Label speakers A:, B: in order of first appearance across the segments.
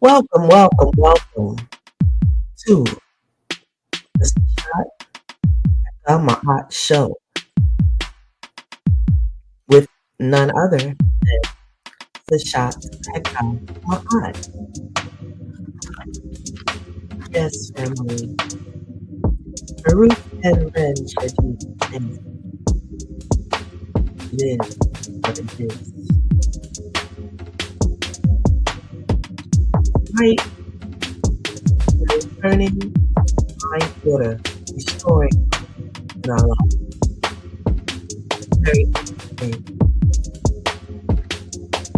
A: Welcome to the Seshat Heka Ma'at Show with none other than Seshat Heka Ma'at. Yes, family. Baruch and Ren Shadi and it is what it is. Tonight, we're returning my daughter, restoring in our lives. Very interesting.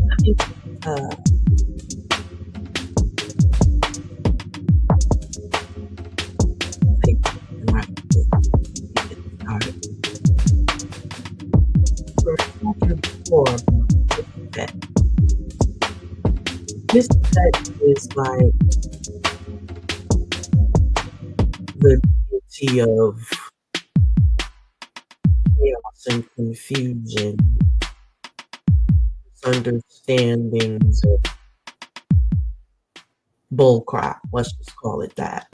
A: Let me take the mic to get started. We were talking before about that. This set is like the beauty of chaos and confusion, misunderstandings, or bullcrap. Let's just call it that.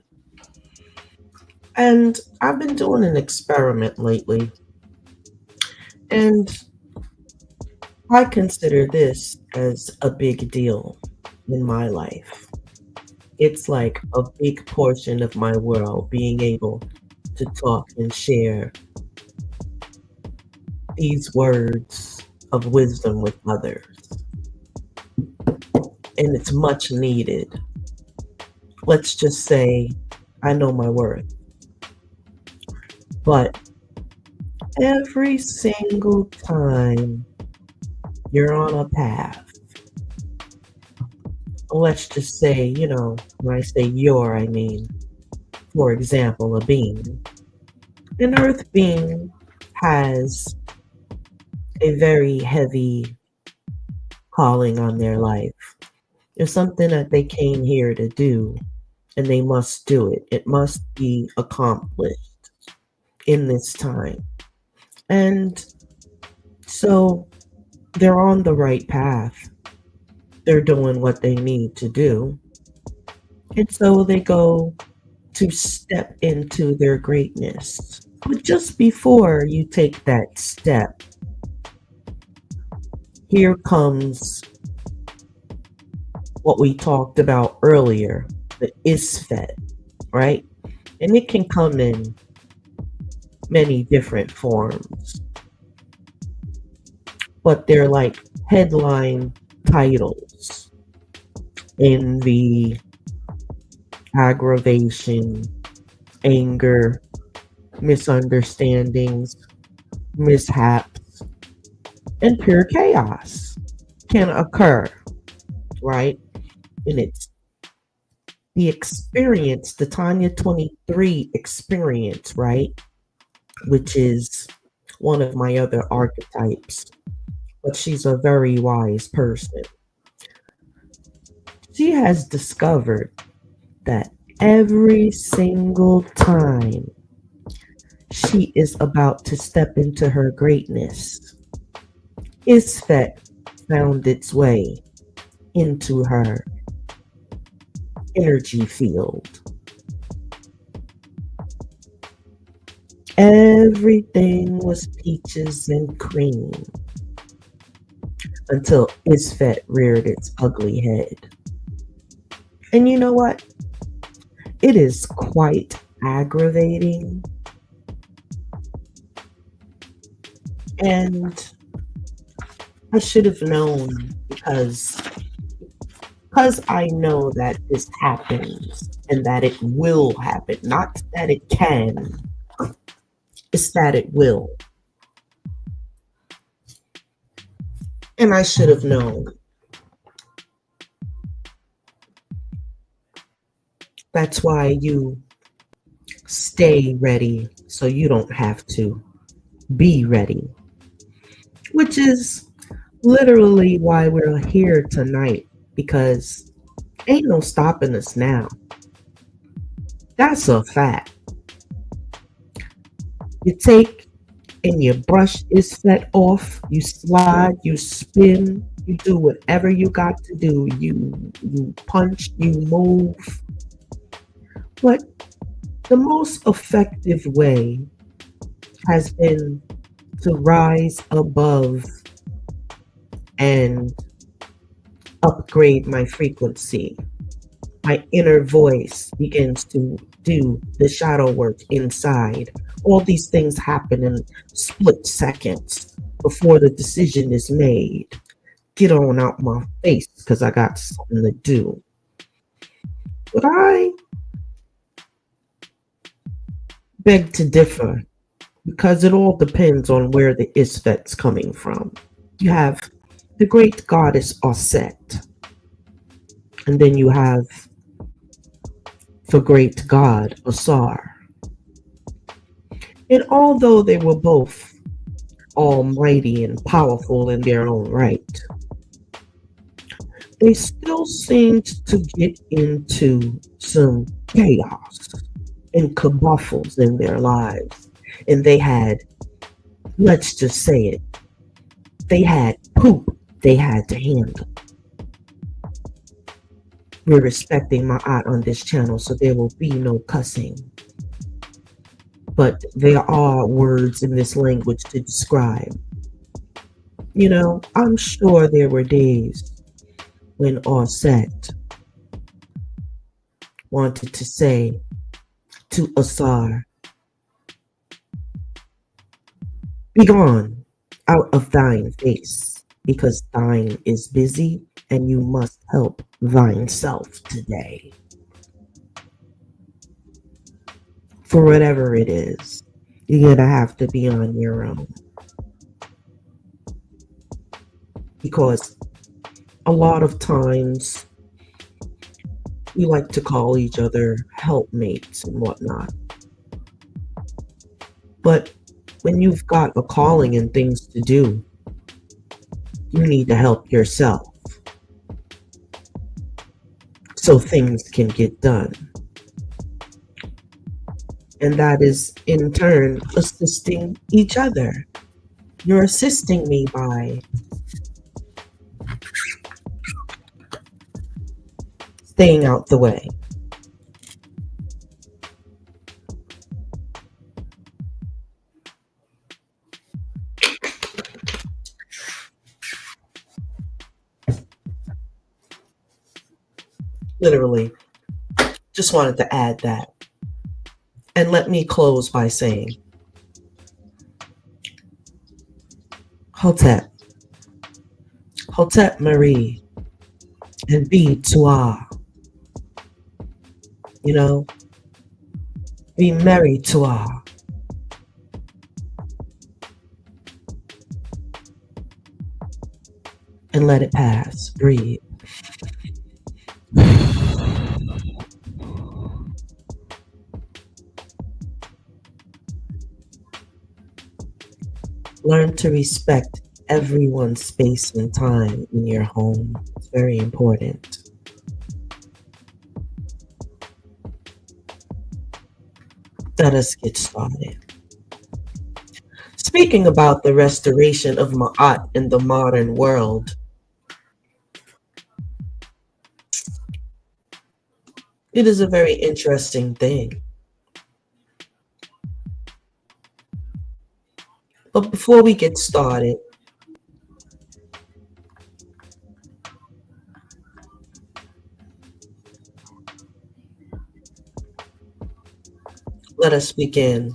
A: And I've been doing an experiment lately, and I consider this as a big deal in my life. It's like a big portion of my world, being able to talk and share these words of wisdom with others. And it's much needed. Let's just say I know my worth. But every single time you're on a path, let's just say, when I say you're, I mean, for example, a being. An earth being has a very heavy calling on their life. There's something that they came here to do, and they must do it. It must be accomplished in this time. And so they're on the right path. They're doing what they need to do. And so they go to step into their greatness. But just before you take that step, here comes what we talked about earlier, the isfet, right? And it can come in many different forms. But they're like headline titles: envy, aggravation, anger, misunderstandings, mishaps, and pure chaos can occur, right? And it's the experience, the Tanya 23 experience, right? Which is one of my other archetypes. But she's a very wise person. She has discovered that every single time she is about to step into her greatness, Isfet found its way into her energy field. Everything was peaches and cream until Isfet reared its ugly head. And you know what? It is quite aggravating. And I should have known because I know that this happens and that it will happen. Not that it can, it's that it will. And I should have known. That's why you stay ready so you don't have to be ready. Which is literally why we're here tonight, because ain't no stopping us now. That's a fact. You take and you brush Isfet off, you slide, you spin, You do whatever you got to do. You punch, you move. But the most effective way has been to rise above and upgrade my frequency. My inner voice begins to do the shadow work inside. All these things happen in split seconds before the decision is made. Get on out my face because I got something to do. But I beg to differ because it all depends on where the Isfet's coming from. You have the great goddess Osset, and then you have the great god Asar. And although they were both almighty and powerful in their own right, they still seemed to get into some chaos and kerfuffles in their lives. And they had, let's just say it, they had poop they had to handle. We're respecting my art on this channel, so there will be no cussing. But there are words in this language to describe. You know, I'm sure there were days when Osset wanted to say to Asar, "Begone out of thine face, because thine is busy, and you must help thine self today." For whatever it is, you're gonna have to be on your own. Because a lot of times we like to call each other helpmates and whatnot. But when you've got a calling and things to do, you need to help yourself so things can get done. And that is in turn assisting each other. You're assisting me by staying out the way. Literally, just wanted to add that. And let me close by saying, Hotep, Hotep Marie, and be Tua. You know, be merry Tua. And let it pass. Breathe. Learn to respect everyone's space and time in your home. It's very important. Let us get started. Speaking about the restoration of Ma'at in the modern world, it is a very interesting thing. But before we get started, let us begin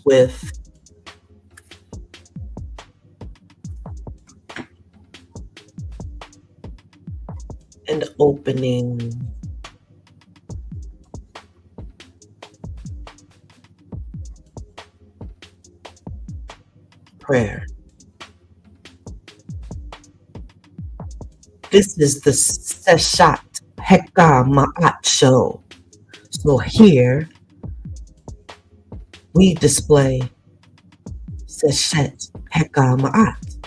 A: with an opening prayer. This is the Seshat Heka Ma'at Show. So here we display Seshat Heka Ma'at.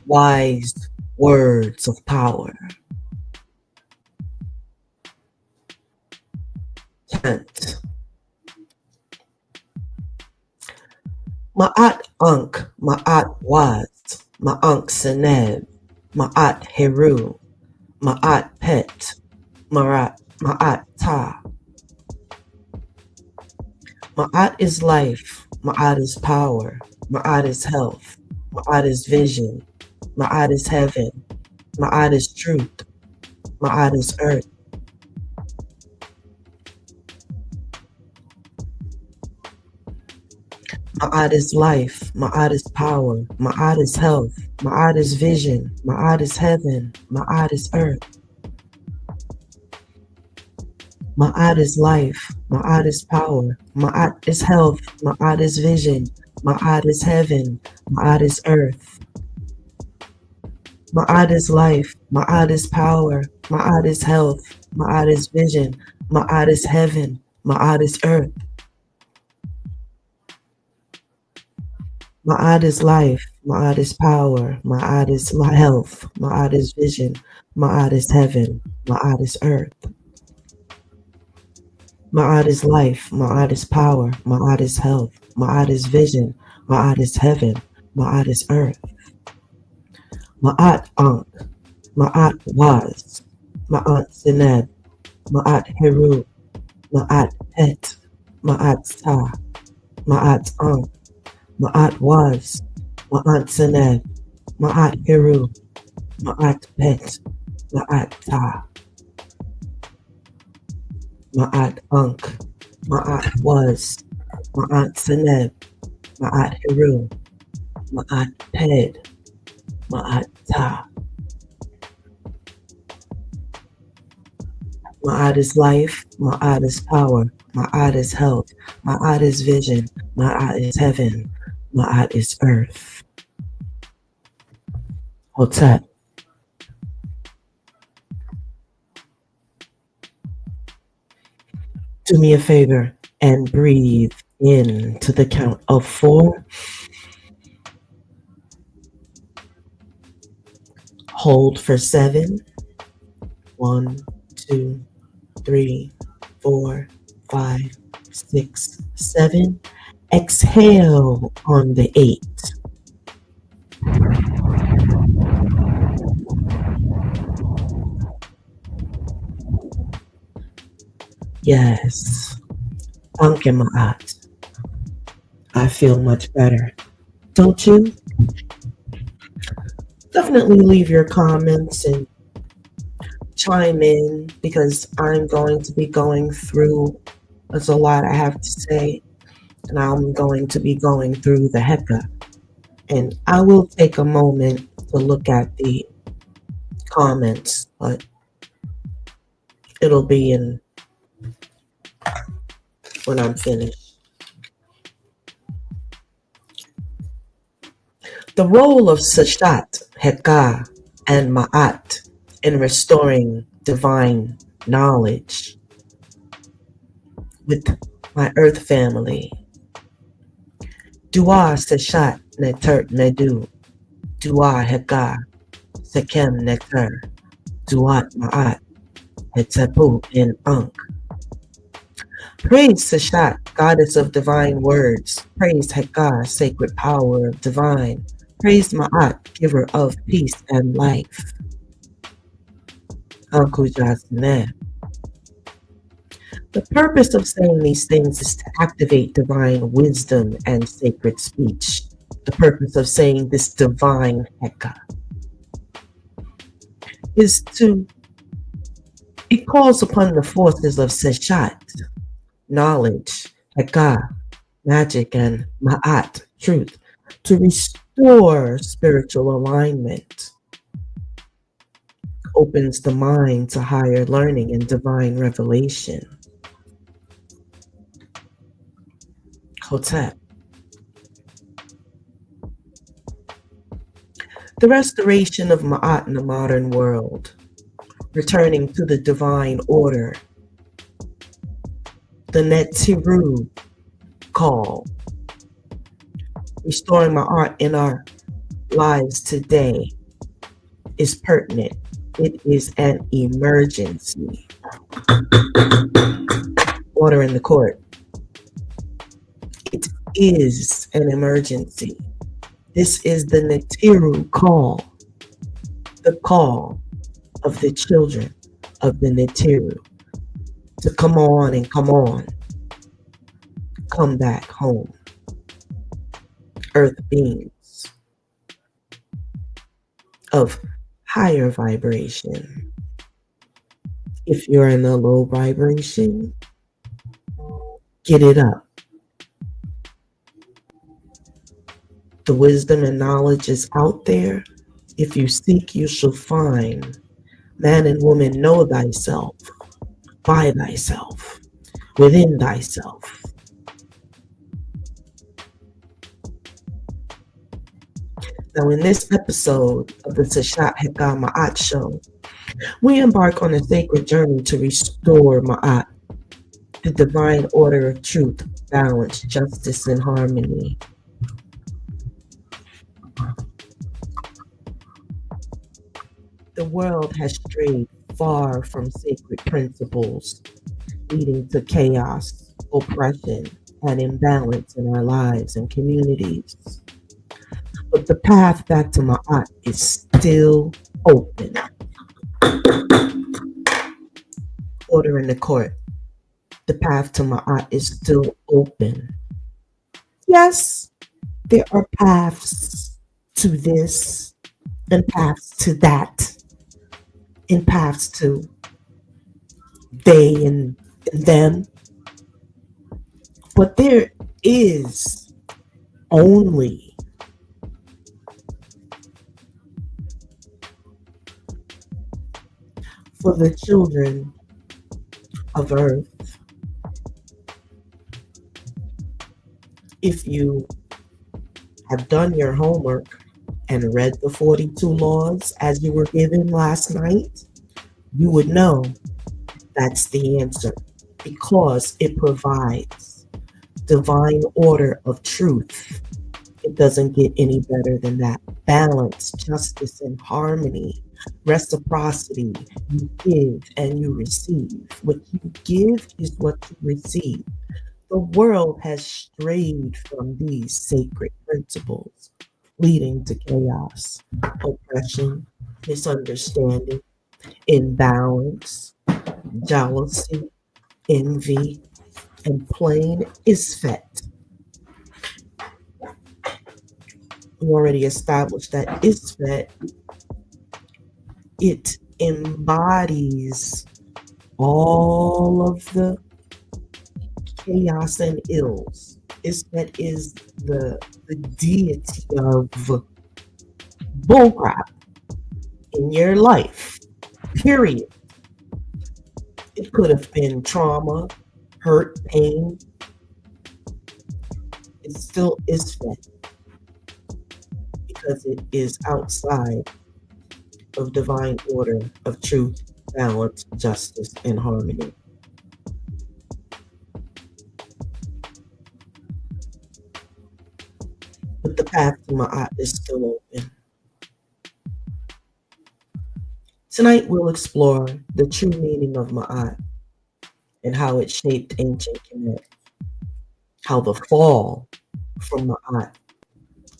A: Wise words of power. Chant. Ma'at Unk, Ma'at Waz, Ma'unk Seneb, Ma'at Heru, Ma'at Pet, Ma'at Ta. Ma'at is life, Ma'at is power, Ma'at is health, Ma'at is vision, Ma'at is heaven, Ma'at is truth, Ma'at is earth. Ma'at is life, Ma'at is power, Ma'at is health, Ma'at is vision, Ma'at is heaven, Ma'at is earth. Ma'at is life, Ma'at is power, Ma'at is health, Ma'at is vision, Ma'at is heaven, Ma'at is earth. Ma'at is life, Ma'at is power, Ma'at is health, Ma'at is vision, Ma'at is heaven, Ma'at is earth. Ma'at is life, Ma'at is power, Ma'at is health, Ma'at is vision, Ma'at is heaven, Ma'at is earth. Ma'at is life, Ma'at is power, Ma'at is health, Ma'at is vision, Ma'at is heaven, Ma'at is earth. Ma'at Ankh, Ma'at Waz, Ma'at Seneb, Ma'at Heru, Ma'at Pet, Ma'at Ta, Ma'at Ankh, Ma'at Waz, Ma'at Seneb, Ma'at Heru, Ma'at Pet, Ma'at Ta. Ma'at Ankh, Ma'at Waz, Ma'at Seneb, Ma'at Heru, Ma'at Pet, Ma'at Ta. Ma'at is life, Ma'at is power, Ma'at is health, Ma'at is vision, Ma'at is heaven, Ma'at is earth. Hotep. Do me a favor and breathe in to the count of 4. Hold for 7. 1, 2, 3, 4, 5, 6, 7. Exhale on the 8. Yes. Anke Ma'at. I feel much better. Don't you? Definitely leave your comments and chime in because I'm going to be going through, there's a lot I have to say, and I'm going to be going through the Heka. And I will take a moment to look at the comments, but it'll be in when I'm finished. The role of Seshat, Heka, and Ma'at in restoring divine knowledge with my earth family. Dua Seshat Neter Medu, Dua Heka, Sekem Neter, Duat Ma'at, Hetzepu in Ankh. Praise Seshat, goddess of divine words. Praise Heka, sacred power of divine. Praise Ma'at, giver of peace and life. The purpose of saying these things is to activate divine wisdom and sacred speech. The purpose of saying this divine Heka is it calls upon the forces of Seshat, knowledge, Heka, magic, and Ma'at, truth, to restore spiritual alignment. Opens the mind to higher learning and divine revelation. Hotep. The restoration of Ma'at in the modern world, returning to the divine order. The Netiru call, restoring Ma'at in our lives today is pertinent. It is an emergency. Order in the court. It is an emergency. This is the Neteru call, the call of the children of the Neteru to come on and come on, come back home. Earth beings of higher vibration. If you're in a low vibration, get it up. The wisdom and knowledge is out there. If you seek, you shall find. Man and woman, know thyself, by thyself, within thyself. Now, in this episode of the Seshat Heka Ma'at Show, we embark on a sacred journey to restore Ma'at, the divine order of truth, balance, justice, and harmony. The world has strayed far from sacred principles, leading to chaos, oppression, and imbalance in our lives and communities. But the path back to Ma'at is still open. Order in the court. The path to Ma'at is still open. Yes, there are paths to this and paths to that and paths to they and them. But there is only for the children of Earth. If you have done your homework and read the 42 laws as you were given last night, you would know that's the answer because it provides divine order of truth. It doesn't get any better than that. Balance, justice, and harmony, reciprocity. You give and you receive. What you give is what you receive. The world has strayed from these sacred principles, leading to chaos, oppression, misunderstanding, imbalance, jealousy, envy, and plain isfet. We already established that isfet, it embodies all of the chaos and ills. Isfet is the deity of bullcrap in your life, period. It could have been trauma, hurt, pain. It still isfet because it is outside of divine order of truth, balance, justice, and harmony. But the path to Ma'at is still open. Tonight we'll explore the true meaning of Ma'at and how it shaped ancient Kemet, how the fall from Ma'at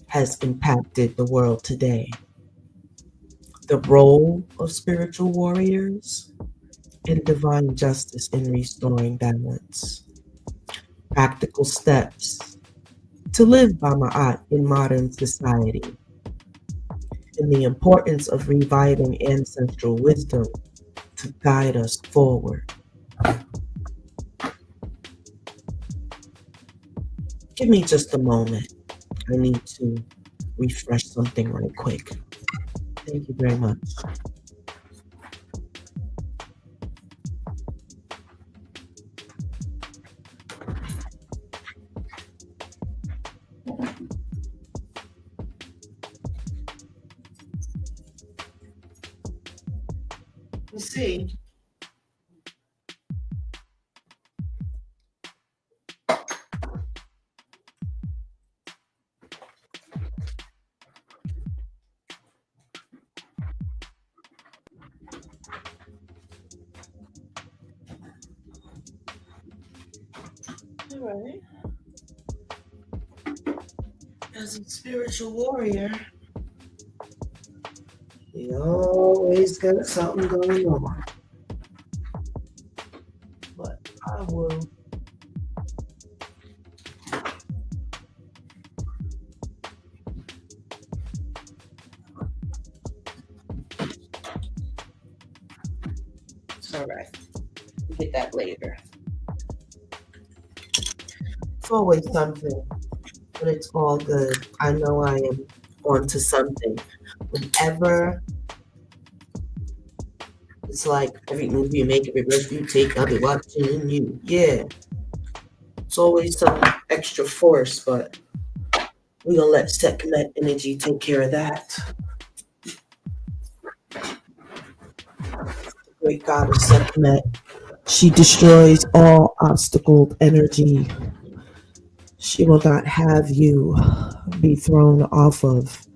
A: has impacted the world today, the role of spiritual warriors, and divine justice in restoring balance, practical steps to live by Ma'at in modern society, and the importance of reviving ancestral wisdom to guide us forward. Give me just a moment. I need to refresh something right quick. Thank you very much. You see, all right. As a spiritual warrior, we always got something going on. But I will. It's all right. We'll get that later. It's always something, but it's all good. I know I am onto something. Whenever it's like every movie you make, every breath you take, I'll be watching you. Yeah. It's always some extra force, but we're gonna let Kemet energy take care of that. The great goddess Kemet. She destroys all obstacled energy. She will not have you be thrown off of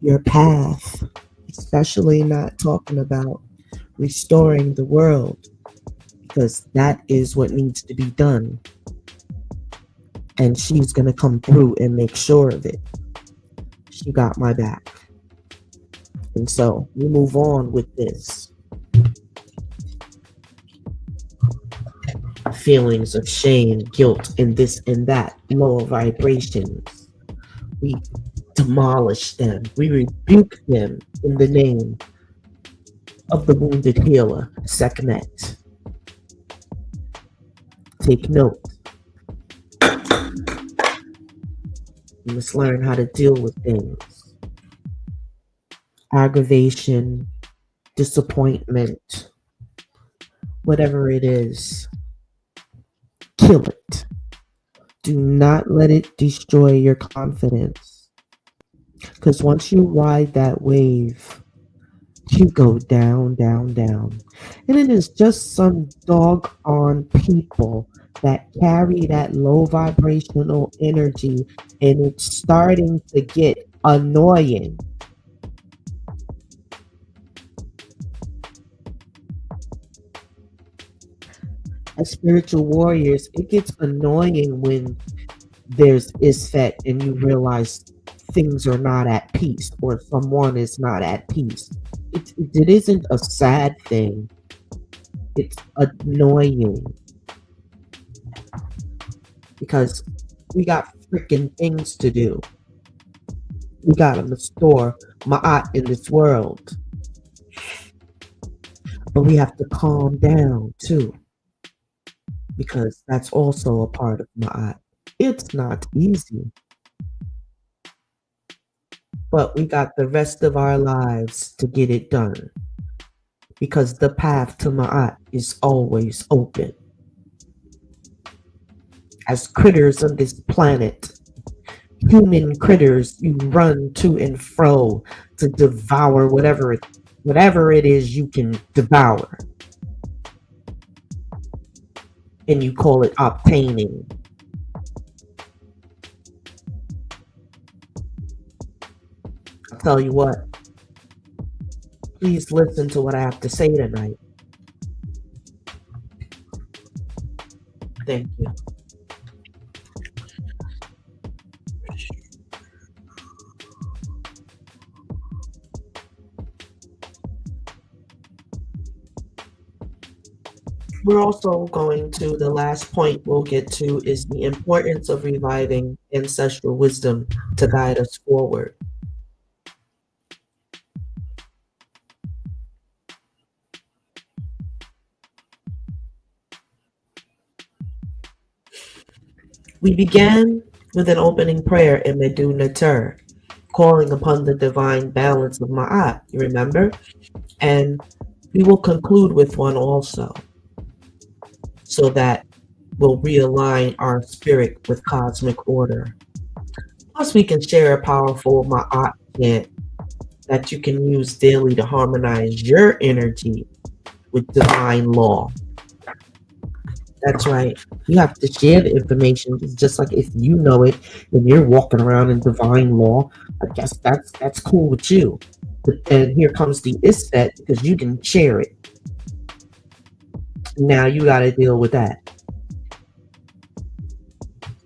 A: your path, especially not talking about restoring the world, because that is what needs to be done. And she's going to come through and make sure of it. She got my back. And so we move on with this. Feelings of shame, guilt, and this and that, lower vibrations. We demolish them. We rebuke them in the name of the wounded healer, Sekhmet. Take note. You must learn how to deal with things. Aggravation, disappointment, whatever it is, kill it. Do not let it destroy your confidence. Because once you ride that wave, you go down, down, down. And it is just some doggone people that carry that low vibrational energy, and it's starting to get annoying. As spiritual warriors, it gets annoying when there's isfet and you realize things are not at peace, or someone is not at peace. It isn't a sad thing. It's annoying. Because we got freaking things to do. We gotta restore Ma'at in this world. But we have to calm down too. Because that's also a part of Ma'at. It's not easy. But we got the rest of our lives to get it done. Because the path to Ma'at is always open. As critters on this planet, human critters, you run to and fro to devour whatever it is you can devour. And you call it obtaining. I'll tell you what, please listen to what I have to say tonight. Thank you. We're also going to, the last point we'll get to is the importance of reviving ancestral wisdom to guide us forward. We began with an opening prayer in Medu Neter, calling upon the divine balance of Ma'at, you remember? And we will conclude with one also, so that we'll realign our spirit with cosmic order. Plus, we can share a powerful Ma'at chant that you can use daily to harmonize your energy with divine law. That's right. You have to share the information. It's just like if you know it and you're walking around in divine law, I guess that's cool with you. But then here comes the isfet, because you didn't share it. Now you got to deal with that.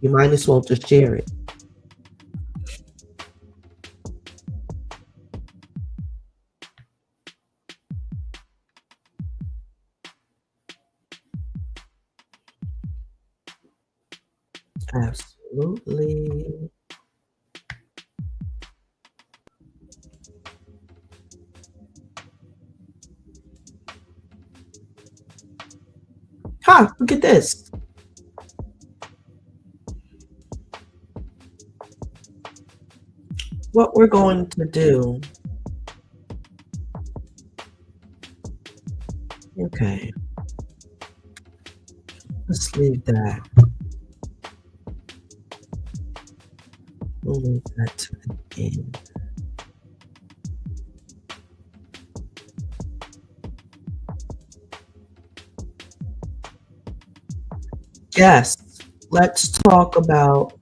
A: You might as well just share it. Absolutely. Ha! Look at this. What we're going to do. Okay. Let's leave that. We'll leave that to the end. Yes. Let's talk about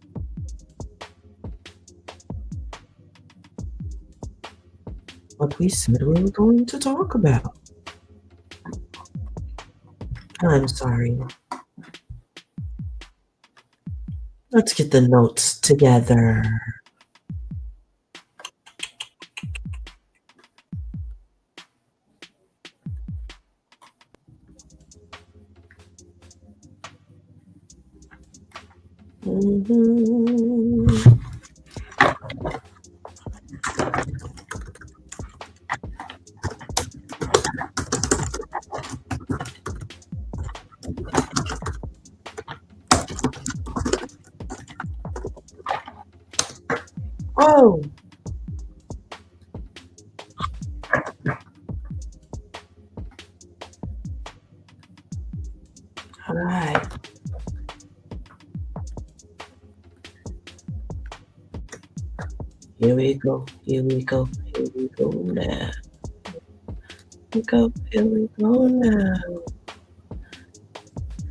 A: what we said we were going to talk about. I'm sorry. Let's get the notes together. Mm-hmm. Oh, all right. Here we go. Here we go. Here we go now. Here we go now.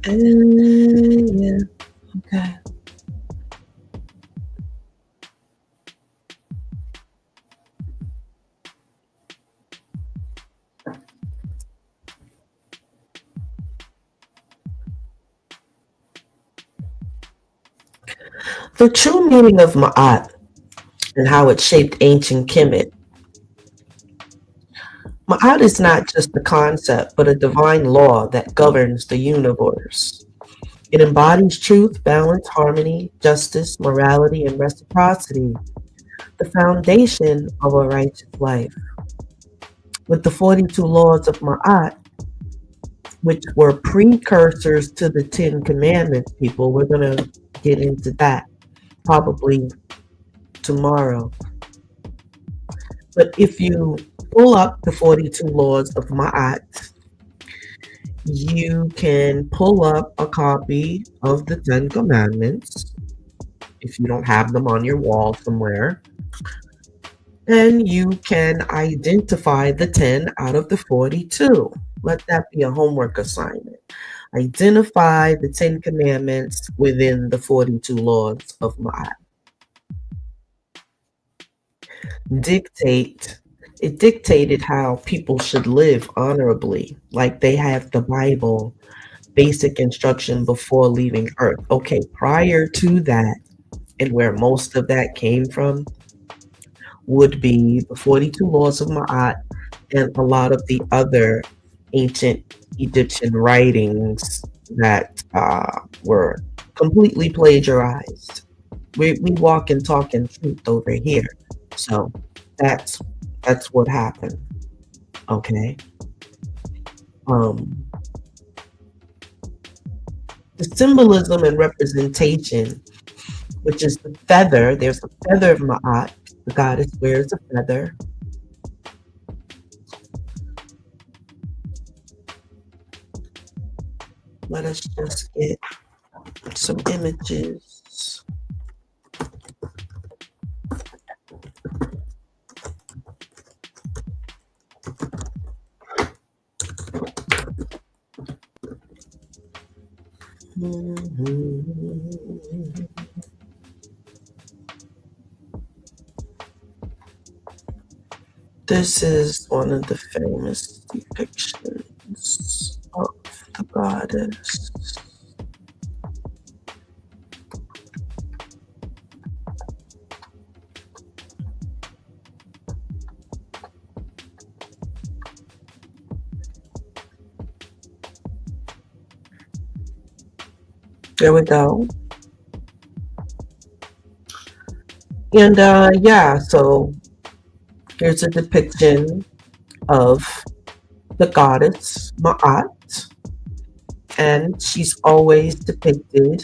A: And yeah, okay. The true meaning of Ma'at and how it shaped ancient Kemet. Ma'at is not just a concept, but a divine law that governs the universe. It embodies truth, balance, harmony, justice, morality, and reciprocity, the foundation of a righteous life. With the 42 laws of Ma'at, which were precursors to the Ten Commandments, people, we're going to get into that probably tomorrow. But if you pull up the 42 laws of Ma'at, you can pull up a copy of the Ten Commandments if you don't have them on your wall somewhere. And you can identify the 10 out of the 42. Let that be a homework assignment. Identify the 10 commandments within the 42 laws of Ma'at. It dictated how people should live honorably, like they have the Bible, basic instruction before leaving Earth. Okay, prior to that, and where most of that came from, would be the 42 laws of Ma'at and a lot of the other ancient Egyptian writings that were completely plagiarized. We walk and talk in truth over here. So that's what happened. Okay. Um, the symbolism and representation, which is the feather. There's a feather of Ma'at. The goddess wears a feather. Let us just get some images. This is one of the famous depictions of the goddess. There we go. And yeah, so here's a depiction of the goddess Ma'at, and she's always depicted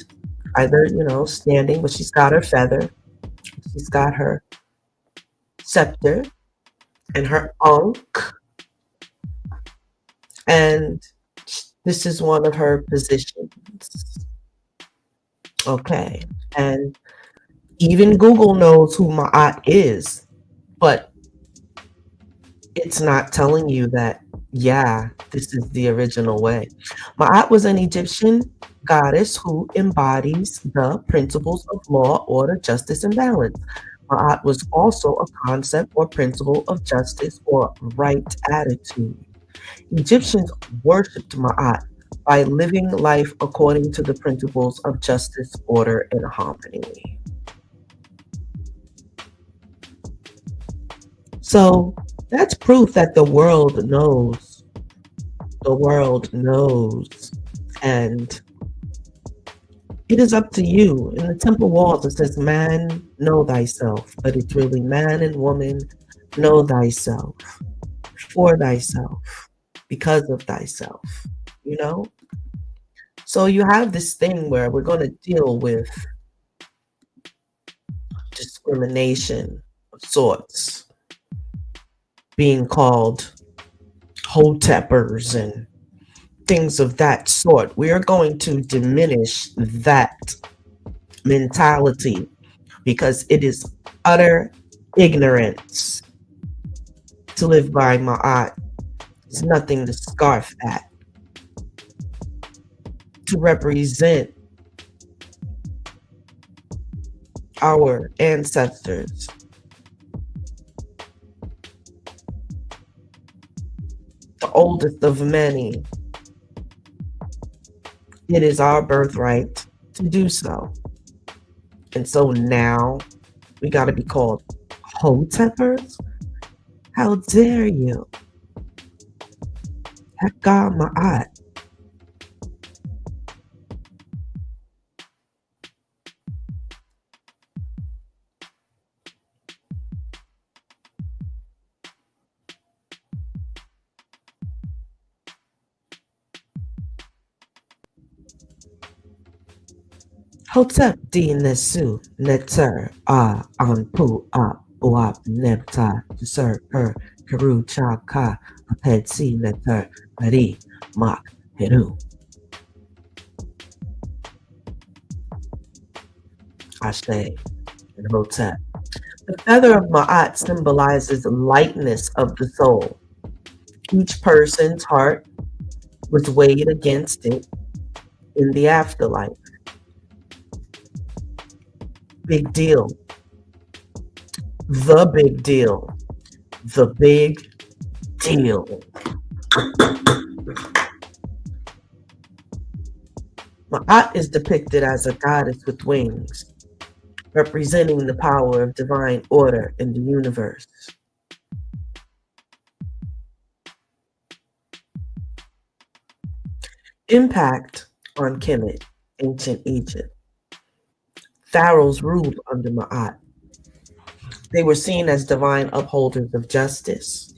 A: either, standing, but she's got her feather, she's got her scepter, and her ankh, and this is one of her positions. Okay, and even Google knows who Ma'at is, but it's not telling you that, yeah, this is the original way. Ma'at was an Egyptian goddess who embodies the principles of law, order, justice, and balance. Ma'at was also a concept or principle of justice or right attitude. Egyptians worshipped Ma'at by living life according to the principles of justice, order, and harmony. So that's proof that the world knows. The world knows. And it is up to you. In the temple walls, it says, man, know thyself. But it's really man and woman, know thyself, for thyself, because of thyself, you know? So you have this thing where we're going to deal with discrimination of sorts, being called hotepers and things of that sort. We are going to diminish that mentality because it is utter ignorance to live by Ma'at. It's nothing to scarf at. To represent our ancestors. The oldest of many. It is our birthright to do so. And so now we got to be called hotepers? How dare you? Heka Ma'at. Hotep di Nesu Neter Anpu Uap Nepta Sir Karu Cha Ka Apetsi Neter Peri Mak Heru. Ashe and Hotep. The feather of Ma'at symbolizes lightness of the soul. Each person's heart was weighed against it in the afterlife. Big deal. The big deal. The big deal. Ma'at is depicted as a goddess with wings, representing the power of divine order in the universe. Impact on Kemet, ancient Egypt. Pharaohs ruled under Ma'at. They were seen as divine upholders of justice.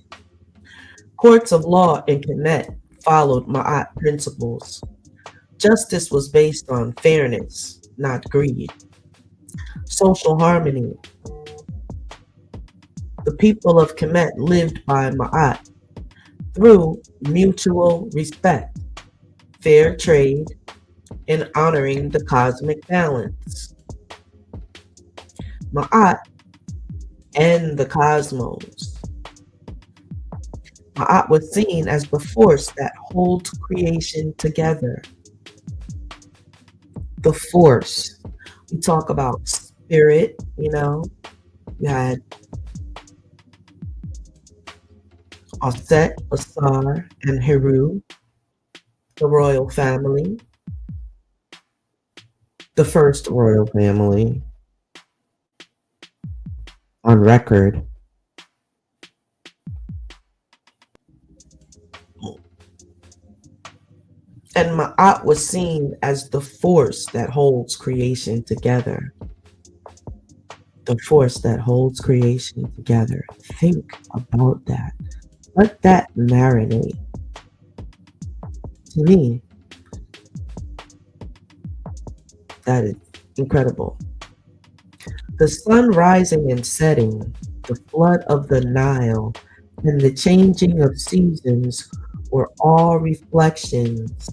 A: Courts of law in Kemet followed Ma'at principles. Justice was based on fairness, not greed. Social harmony. The people of Kemet lived by Ma'at through mutual respect, fair trade, and honoring the cosmic balance. Ma'at and the cosmos. Ma'at was seen as the force that holds creation together. The force. We talk about spirit, you had Aset, Asar, and Heru, the royal family, the first royal family on record. And Ma'at was seen as the force that holds creation together. the force that holds creation together. Think about that. Let that marinate. To me, that is incredible. The sun rising and setting, the flood of the Nile, and the changing of seasons were all reflections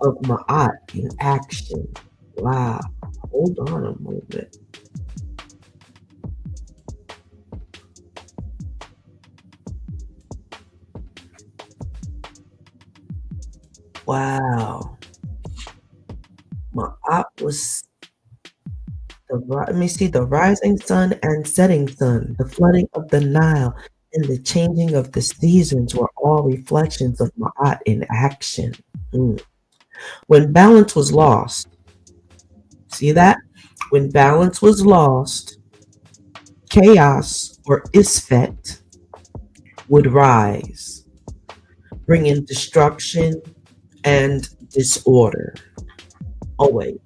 A: of Ma'at in action. Wow. Hold on a moment. Wow. Ma'at was let me see, the rising sun and setting sun, the flooding of the Nile, and the changing of the seasons were all reflections of Ma'at in action. Mm. When balance was lost, see that? When balance was lost, chaos or isfet would rise, bringing destruction and disorder. Always.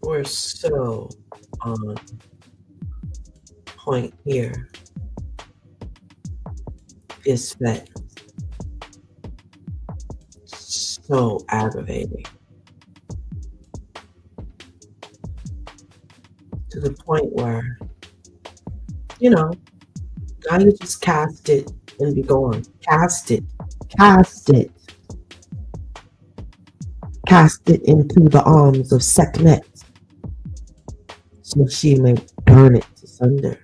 A: We're so on point here. Isfet. So aggravating. To the point where, now you just cast it and be gone. Cast it. Cast it. Cast it into the arms of Sekhmet, so she may burn it asunder,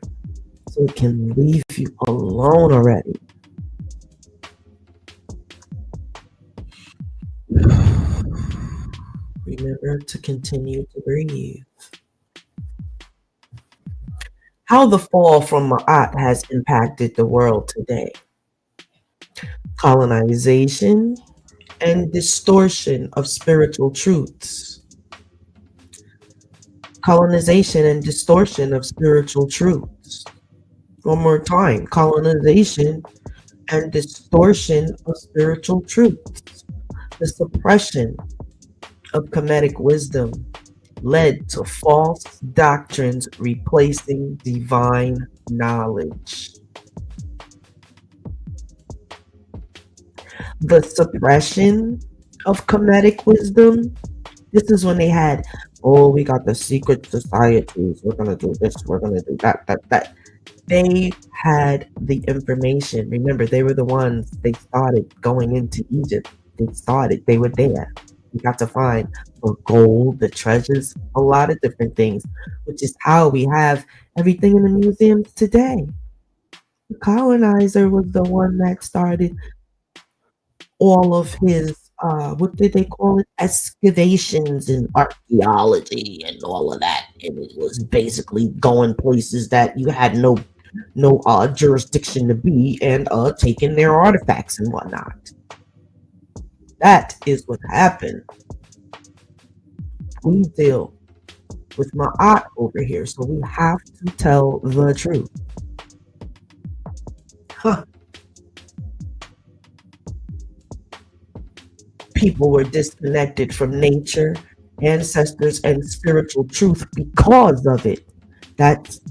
A: so it can leave you alone already. Remember to continue to breathe. How the fall from Ma'at has impacted the world today. Colonization and distortion of spiritual truths. Colonization and distortion of spiritual truths. One more time. Colonization and distortion of spiritual truths. The suppression of Kemetic wisdom led to false doctrines replacing divine knowledge. The suppression of Kemetic wisdom, this is when they had, we got the secret societies, we're going to do this, we're going to do that. They had the information. Remember, they were the ones, they started going into Egypt. They were there. We got to find the gold, the treasures, a lot of different things, which is how we have everything in the museums today. The colonizer was the one that started all of his, what did they call it? Excavations and archaeology and all of that. And it was basically going places that you had no jurisdiction to be and taking their artifacts and whatnot. That is what happened. We deal with Ma'at over here, so we have to tell the truth. People were disconnected from nature, ancestors, and spiritual truth because of it. That's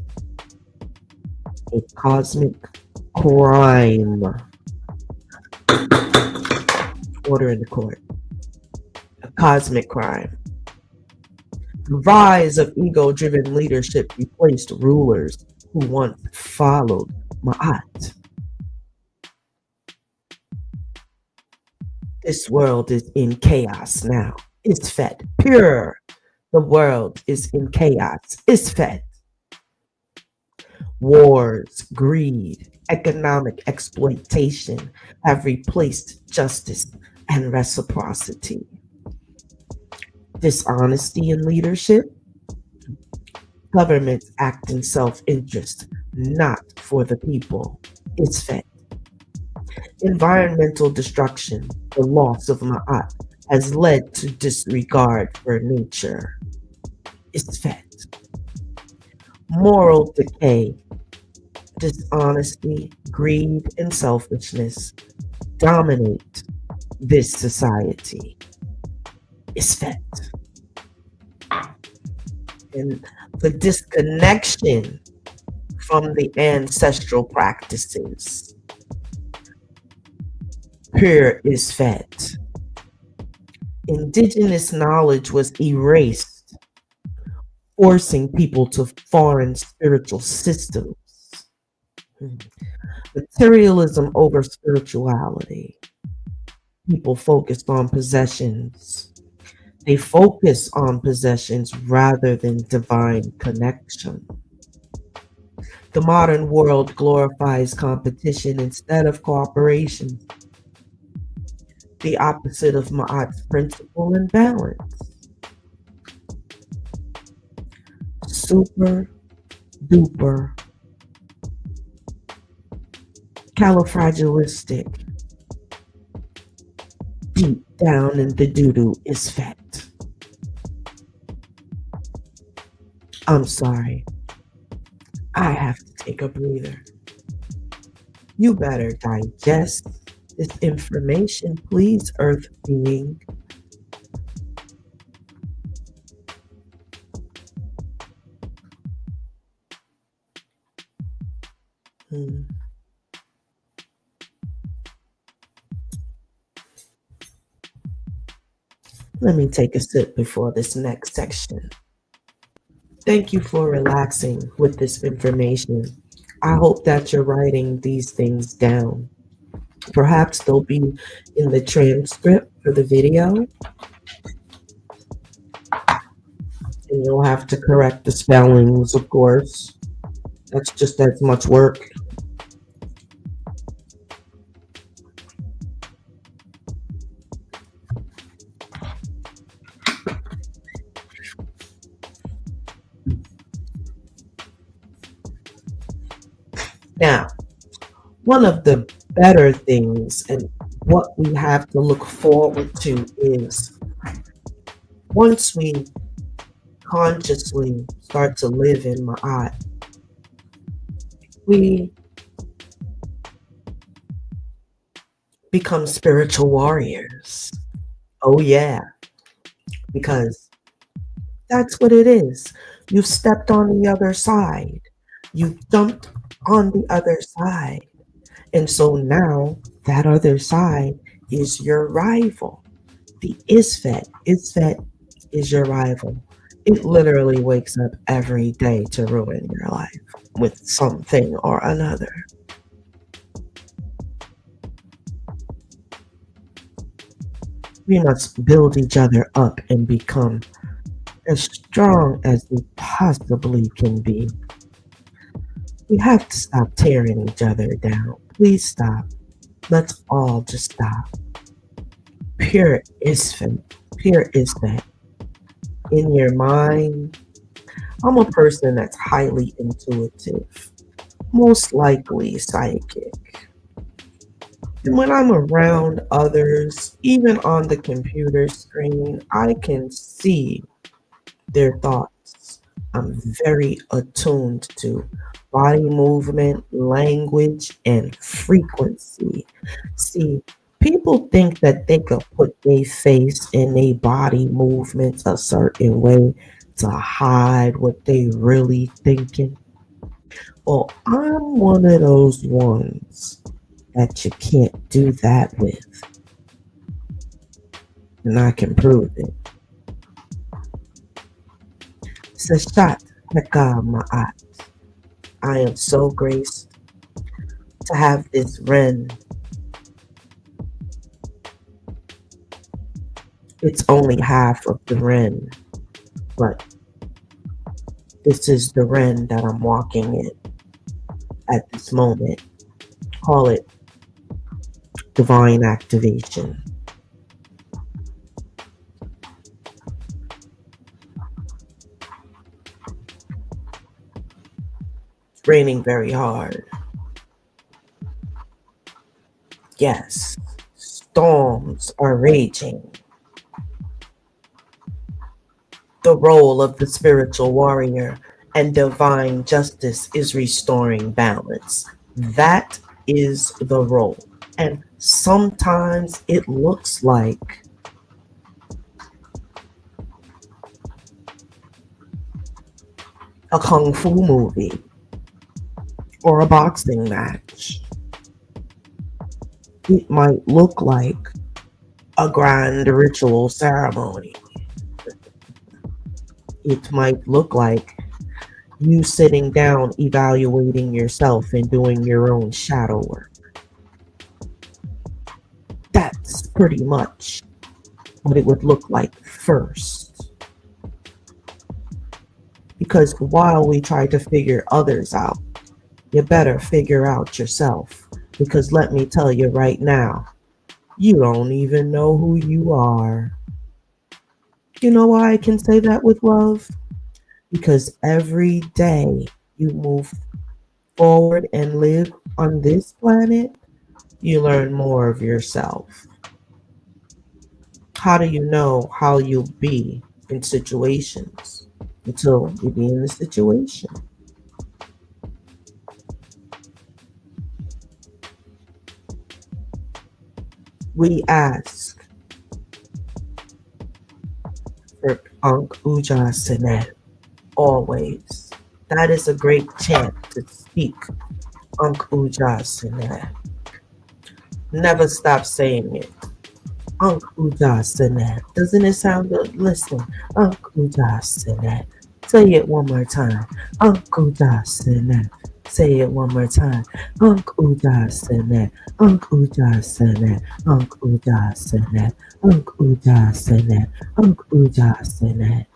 A: a cosmic crime. Order in the court. A cosmic crime. The rise of ego-driven leadership replaced rulers who once followed Ma'at. This world is in chaos now. It's fed. Pure. The world is in chaos. It's fed. Wars, greed, economic exploitation have replaced justice and reciprocity. Dishonesty in leadership, governments act in self-interest, not for the people. It's fed. Environmental destruction, the loss of Ma'at, has led to disregard for nature. It's fed. Moral decay, dishonesty, greed, and selfishness dominate this society. It's fed. And the disconnection from the ancestral practices. Here is fed. Indigenous knowledge was erased, forcing people to foreign spiritual systems. Materialism over spirituality. People focused on possessions. They focus on possessions rather than divine connection. The modern world glorifies competition instead of cooperation. The opposite of Ma'at's principle and balance. Super duper califragilistic. Deep down in the doo-doo is fat. I'm sorry. I have to take a breather. You better digest this information, please, Earth being. Let me take a sip before this next section. Thank you for relaxing with this information. I hope that you're writing these things down. Perhaps they'll be in the transcript for the video. And you'll have to correct the spellings, of course. That's just as much work. Now, one of the better things and what we have to look forward to is once we consciously start to live in Ma'at, we become spiritual warriors. Oh yeah, because that's what it is. You've stepped on the other side. You jumped on the other side. And so now that other side is your rival. The Isfet is your rival. It literally wakes up every day to ruin your life with something or another. We must build each other up and become as strong as we possibly can be. We have to stop tearing each other down. Please stop. Let's all just stop. Pure Isfet. Pure Isfet. In your mind, I'm a person that's highly intuitive, most likely psychic. And when I'm around others, even on the computer screen, I can see their thoughts. I'm very attuned to body movement, language, and frequency. See, people think that they could put their face and their body movements a certain way to hide what they really thinking. Well, I'm one of those ones that you can't do that with. And I can prove it. Seshat Heka Ma'at I am so graced to have this Ren. It's only half of the Ren, but this is the Ren that I'm walking in at this moment. Call it divine activation. It's raining very hard. Yes, storms are raging. The role of the spiritual warrior and divine justice is restoring balance. That is the role. And sometimes it looks like a kung fu movie or a boxing match. It might look like a grand ritual ceremony. It might look like you sitting down, evaluating yourself, and doing your own shadow work. That's pretty much what it would look like first. Because while we try to figure others out, you better figure out yourself. Because let me tell you right now, you don't even know who you are. You know why I can say that with love? Because every day you move forward and live on this planet, you learn more of yourself. How do you know how you'll be in situations until you be in the situation? We ask for Ankh Uja Senet always. That is a great chant to speak Ankh Uja Senet. Never stop saying it. Ankh Uja Senet. Doesn't it sound good? Listen. Ankh Uja Senet. Say it one more time. Ankh Uja Senet. Say it one more time. Ankh Uja Senet. Ankh Uja Senet. Ankh Uja Senet. Ankh Uja Senet. Ankh Uja Senet.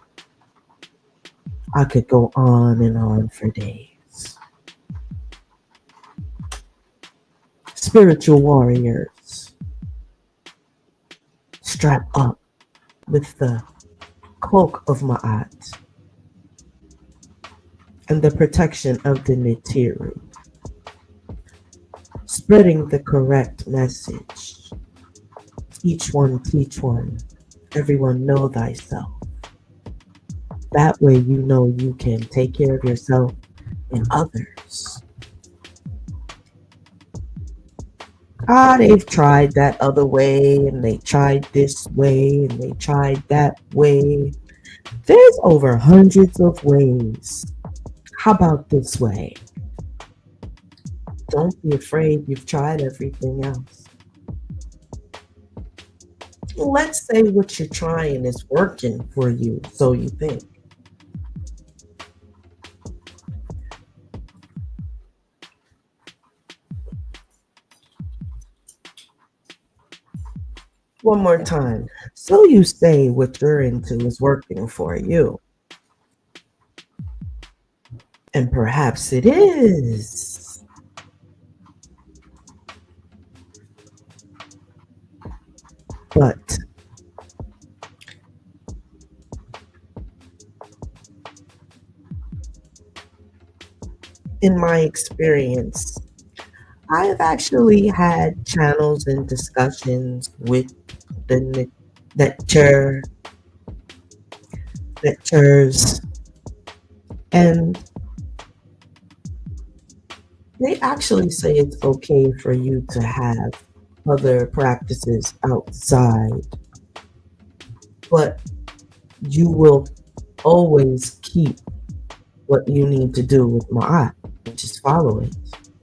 A: I could go on and on for days. Spiritual warriors, strap up with the cloak of Ma'at and the protection of the Neteru, spreading the correct message. Each one teach one, everyone know thyself. That way you know you can take care of yourself and others. They've tried that other way, and they tried this way, and they tried that way. There's over hundreds of ways. How about this way? Don't be afraid you've tried everything else. Let's say what you're trying is working for you, so you think. One more time. So you say what you're into is working for you. And perhaps it is. But in my experience, I have actually had channels and discussions with the lectures, and they actually say it's okay for you to have other practices outside, but you will always keep what you need to do with Ma'at, which is follow it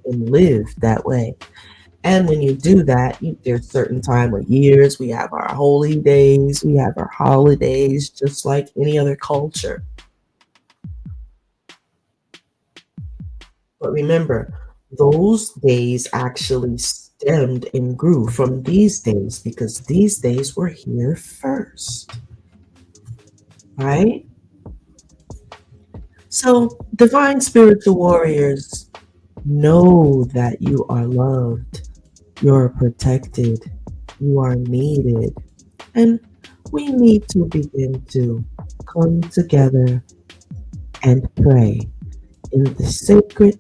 A: and live that way. And when you do that, there's certain time of years. We have our holy days, we have our holidays, just like any other culture. But remember, those days actually stemmed and grew from these days because these days were here first, right? So, divine spiritual warriors, know that you are loved, you are protected, you are needed, and we need to begin to come together and pray in the sacred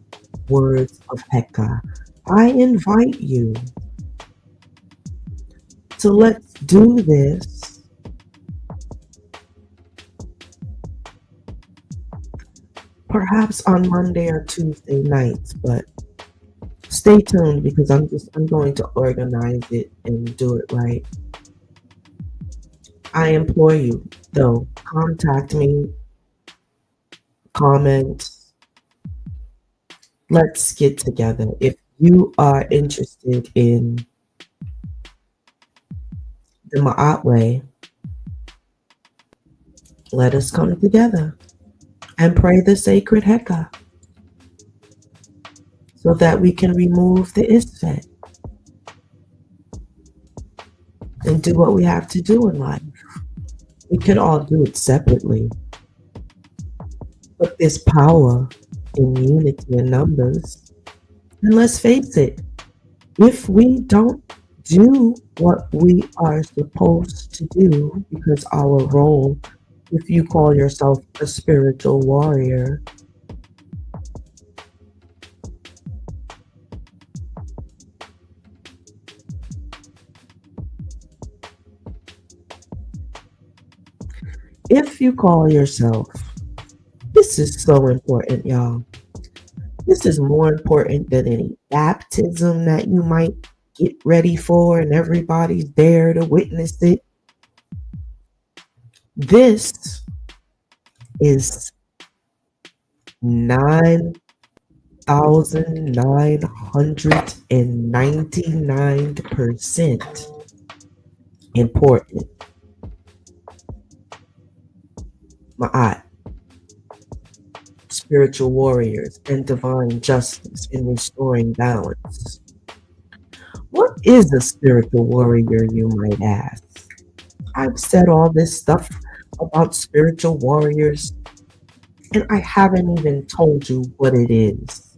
A: words of Heka. I invite you to let's do this perhaps on Monday or Tuesday nights, but stay tuned because I'm going to organize it and do it right. I implore you, though, contact me, comment, let's get together. If you are interested in the Ma'at way, let us come together and pray the sacred Heka so that we can remove the Isfet and do what we have to do in life. We can all do it separately, but there's power in unity in numbers. And let's face it, if we don't do what we are supposed to do, because our role, if you call yourself a spiritual warrior, if you call yourself, this is so important, y'all. This is more important than any baptism that you might get ready for and everybody's there to witness it. This is 9,999% important. Ma'at, spiritual warriors, and divine justice in restoring balance. What is a spiritual warrior, you might ask? I've said all this stuff about spiritual warriors, and I haven't even told you what it is.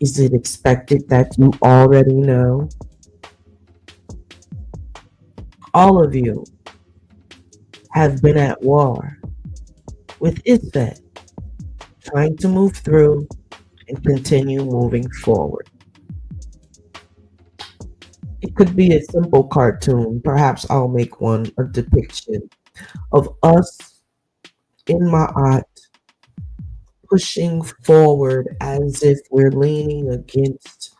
A: Is it expected that you already know? All of you have been at war with Isfet, trying to move through and continue moving forward. It could be a simple cartoon. Perhaps I'll make one, a depiction of us in Ma'at pushing forward as if we're leaning against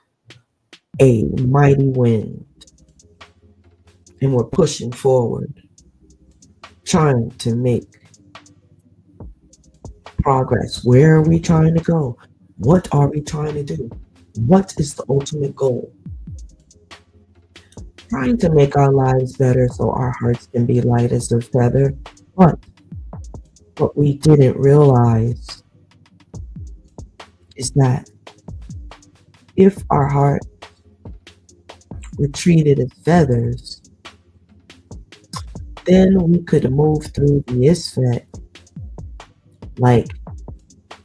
A: a mighty wind. And we're pushing forward, trying to make progress. Where are we trying to go? What are we trying to do? What is the ultimate goal? Trying to make our lives better so our hearts can be light as a feather. But what we didn't realize is that if our heart were treated as feathers, then we could move through the Isfet like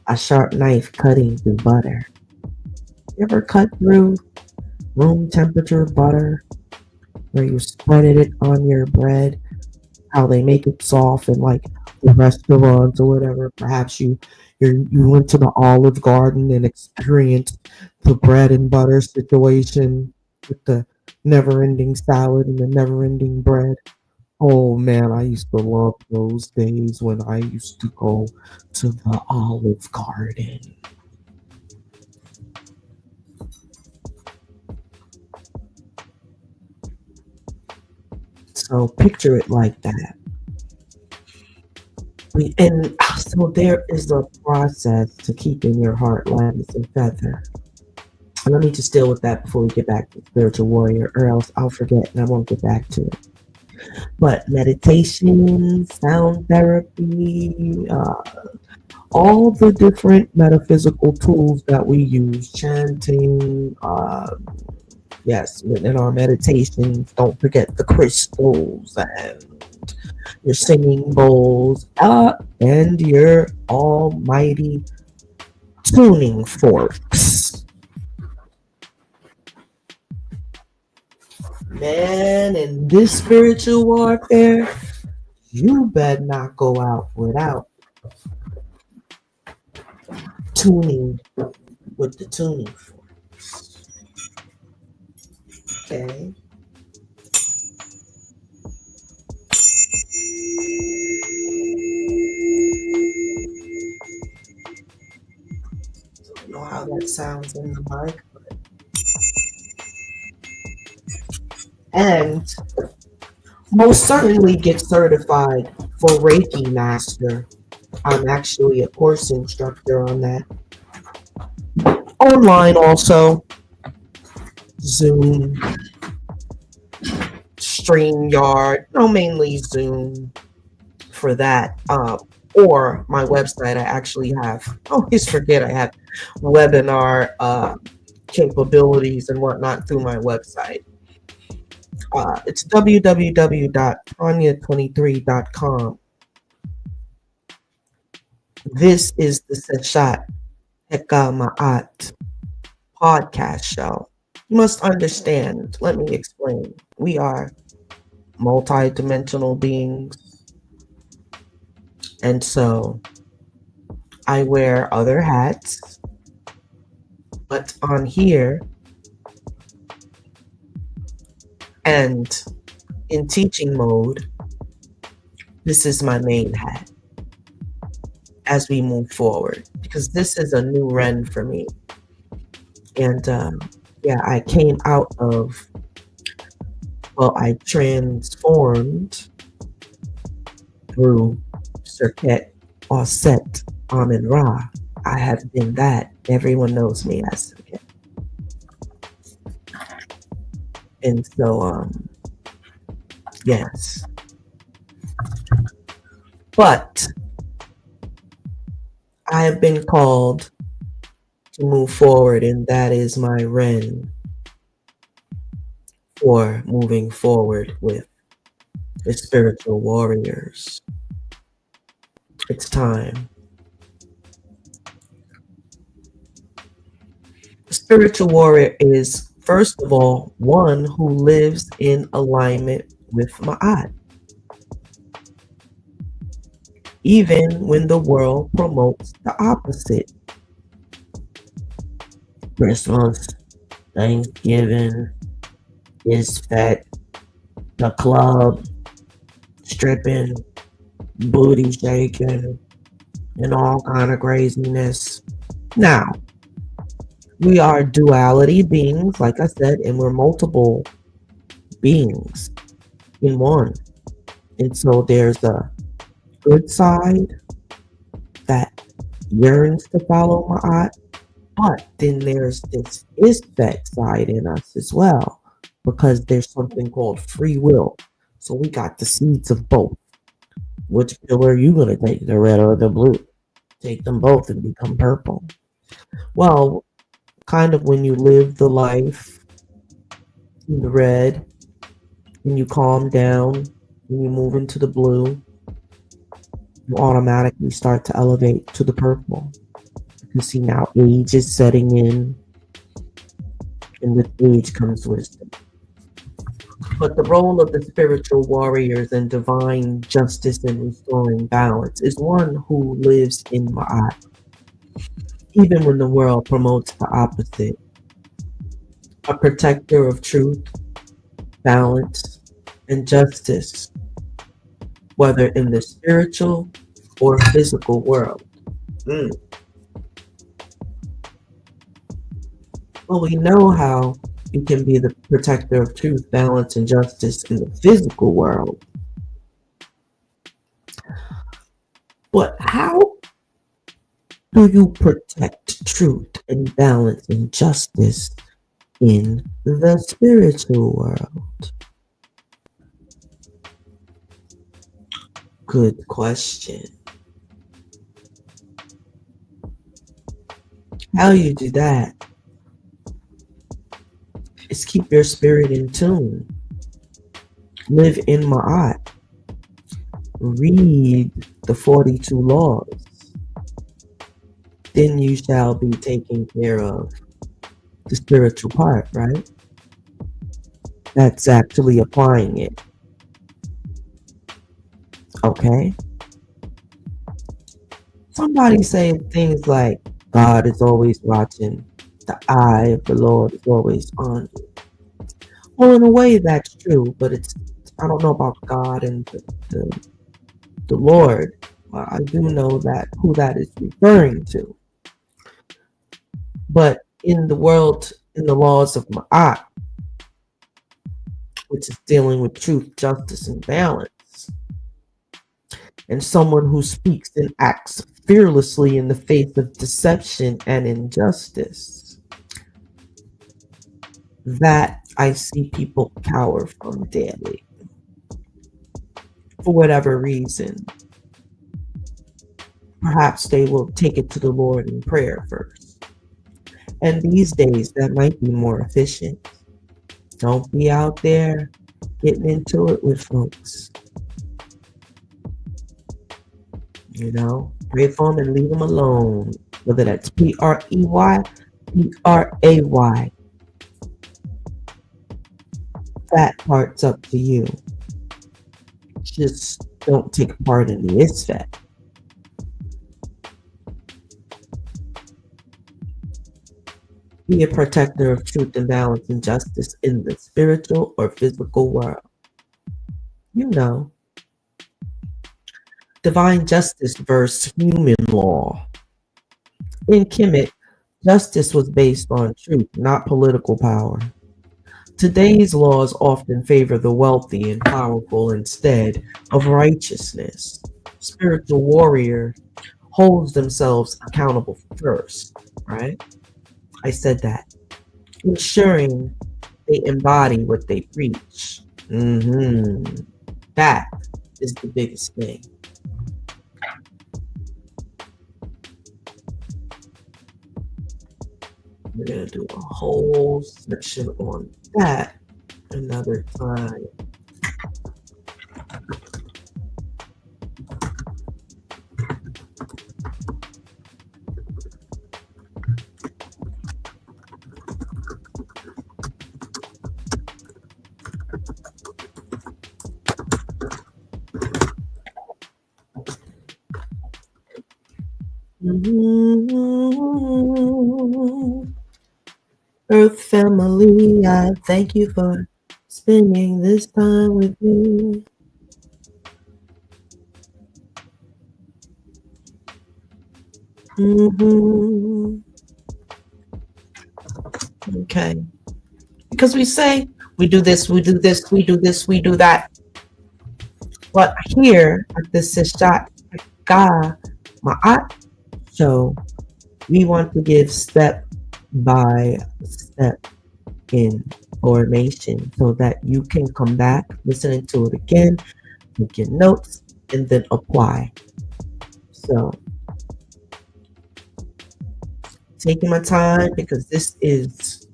A: a sharp knife cutting through butter. You ever cut through room temperature butter where you spreaded it on your bread? How they make it soft in like the restaurants or whatever. Perhaps you went to the Olive Garden and experienced the bread and butter situation with the never-ending salad and the never-ending bread. Oh man, I used to love those days when I used to go to the Olive Garden. So picture it like that. And so there is a process to keeping your heart light as a feather. And let me just deal with that before we get back to spiritual warrior, or else I'll forget and I won't get back to it. But meditation, sound therapy, all the different metaphysical tools that we use, chanting, yes, in our meditations, don't forget the crystals and your singing bowls, and your almighty tuning forks. Man, in this spiritual warfare, you better not go out without tuning with the tuning forks. Okay? Don't know how that sounds in the mic. And most certainly get certified for Reiki Master. I'm actually a course instructor on that. Online also, Zoom, StreamYard, no, mainly Zoom for that. Or my website, I actually have, I always forget I have webinar capabilities and whatnot through my website. It's www.tanya23.com. This is the Seshat Heka Ma'at podcast show. You must understand, let me explain. We are multi-dimensional beings, and so I wear other hats, but on here and in teaching mode, this is my main hat as we move forward, because this is a new Ren for me. And yeah, I came out of, well, I transformed through Serket or Set Amen Ra. I have been that. Everyone knows me as Serket. And so, yes. But I have been called to move forward, and that is my Ren for moving forward with the spiritual warriors. It's time. The spiritual warrior is, first of all, one who lives in alignment with Ma'at. Even when the world promotes the opposite. Christmas, Thanksgiving, is fat, the club, stripping, booty shaking, and all kind of craziness. Now, we are duality beings, like I said, and we're multiple beings in one. And so there's a good side that yearns to follow Ma'at, but then there's this Isfet side in us as well, because there's something called free will. So we got the seeds of both. Which pillar are you going to take, the red or the blue? Take them both and become purple. Well, kind of when you live the life in the red and you calm down and you move into the blue, you automatically start to elevate to the purple. You see, now age is setting in, and with age comes wisdom. But the role of the spiritual warriors in divine justice and restoring balance is one who lives in Ma'at, even when the world promotes the opposite. A protector of truth, balance, and justice, whether in the spiritual or physical world. Well, we know how you can be the protector of truth, balance, and justice in the physical world. But how do you protect truth and balance and justice in the spiritual world? Good question. How you do that is keep your spirit in tune. Live in Ma'at. Read the 42 laws. Then you shall be taking care of the spiritual part, right? That's actually applying it. Okay? Somebody saying things like, God is always watching. The eye of the Lord is always on you. Well, in a way, that's true, but I don't know about God and the Lord. Well, I do know that who that is referring to. But in the world, in the laws of Ma'at, which is dealing with truth, justice, and balance, and someone who speaks and acts fearlessly in the face of deception and injustice, that I see people cower from daily for whatever reason. Perhaps they will take it to the Lord in prayer first. And these days, that might be more efficient. Don't be out there getting into it with folks. You know, pray for them and leave them alone. Whether that's P-R-E-Y, P-R-A-Y. That part's up to you. Just don't take part in the isfet. Be a protector of truth and balance and justice in the spiritual or physical world. You know. Divine justice versus human law. In Kemet, justice was based on truth, not political power. Today's laws often favor the wealthy and powerful instead of righteousness. Spiritual warrior holds themselves accountable first, right? I said that. Ensuring they embody what they preach. That is the biggest thing. We're going to do a whole section on that another time. Earth family, I thank you for spending this time with me. Okay. Because we say we do this, we do this, we do this, we do that. But here at the Seshat Heka Ma'at Show, we want to give step by step information so that you can come back, listening to it again, take your notes, and then apply. So, taking my time because this is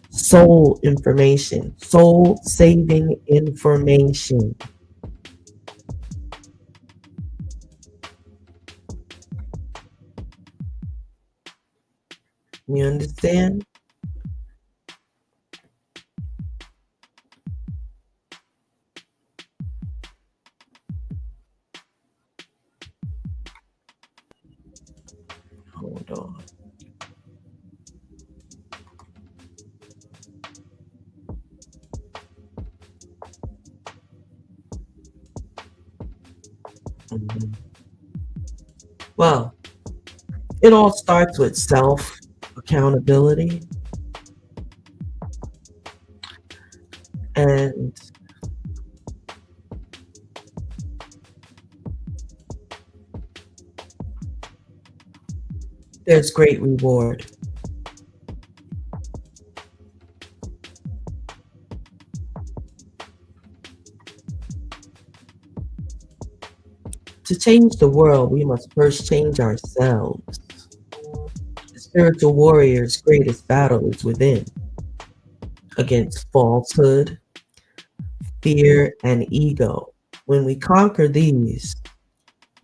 A: soul information, soul saving information. You understand? Hold on. Well, it all starts with self accountability. And there's great reward. To change the world, we must first change ourselves. The spiritual warrior's greatest battle is within, against falsehood, fear, and ego. When we conquer these,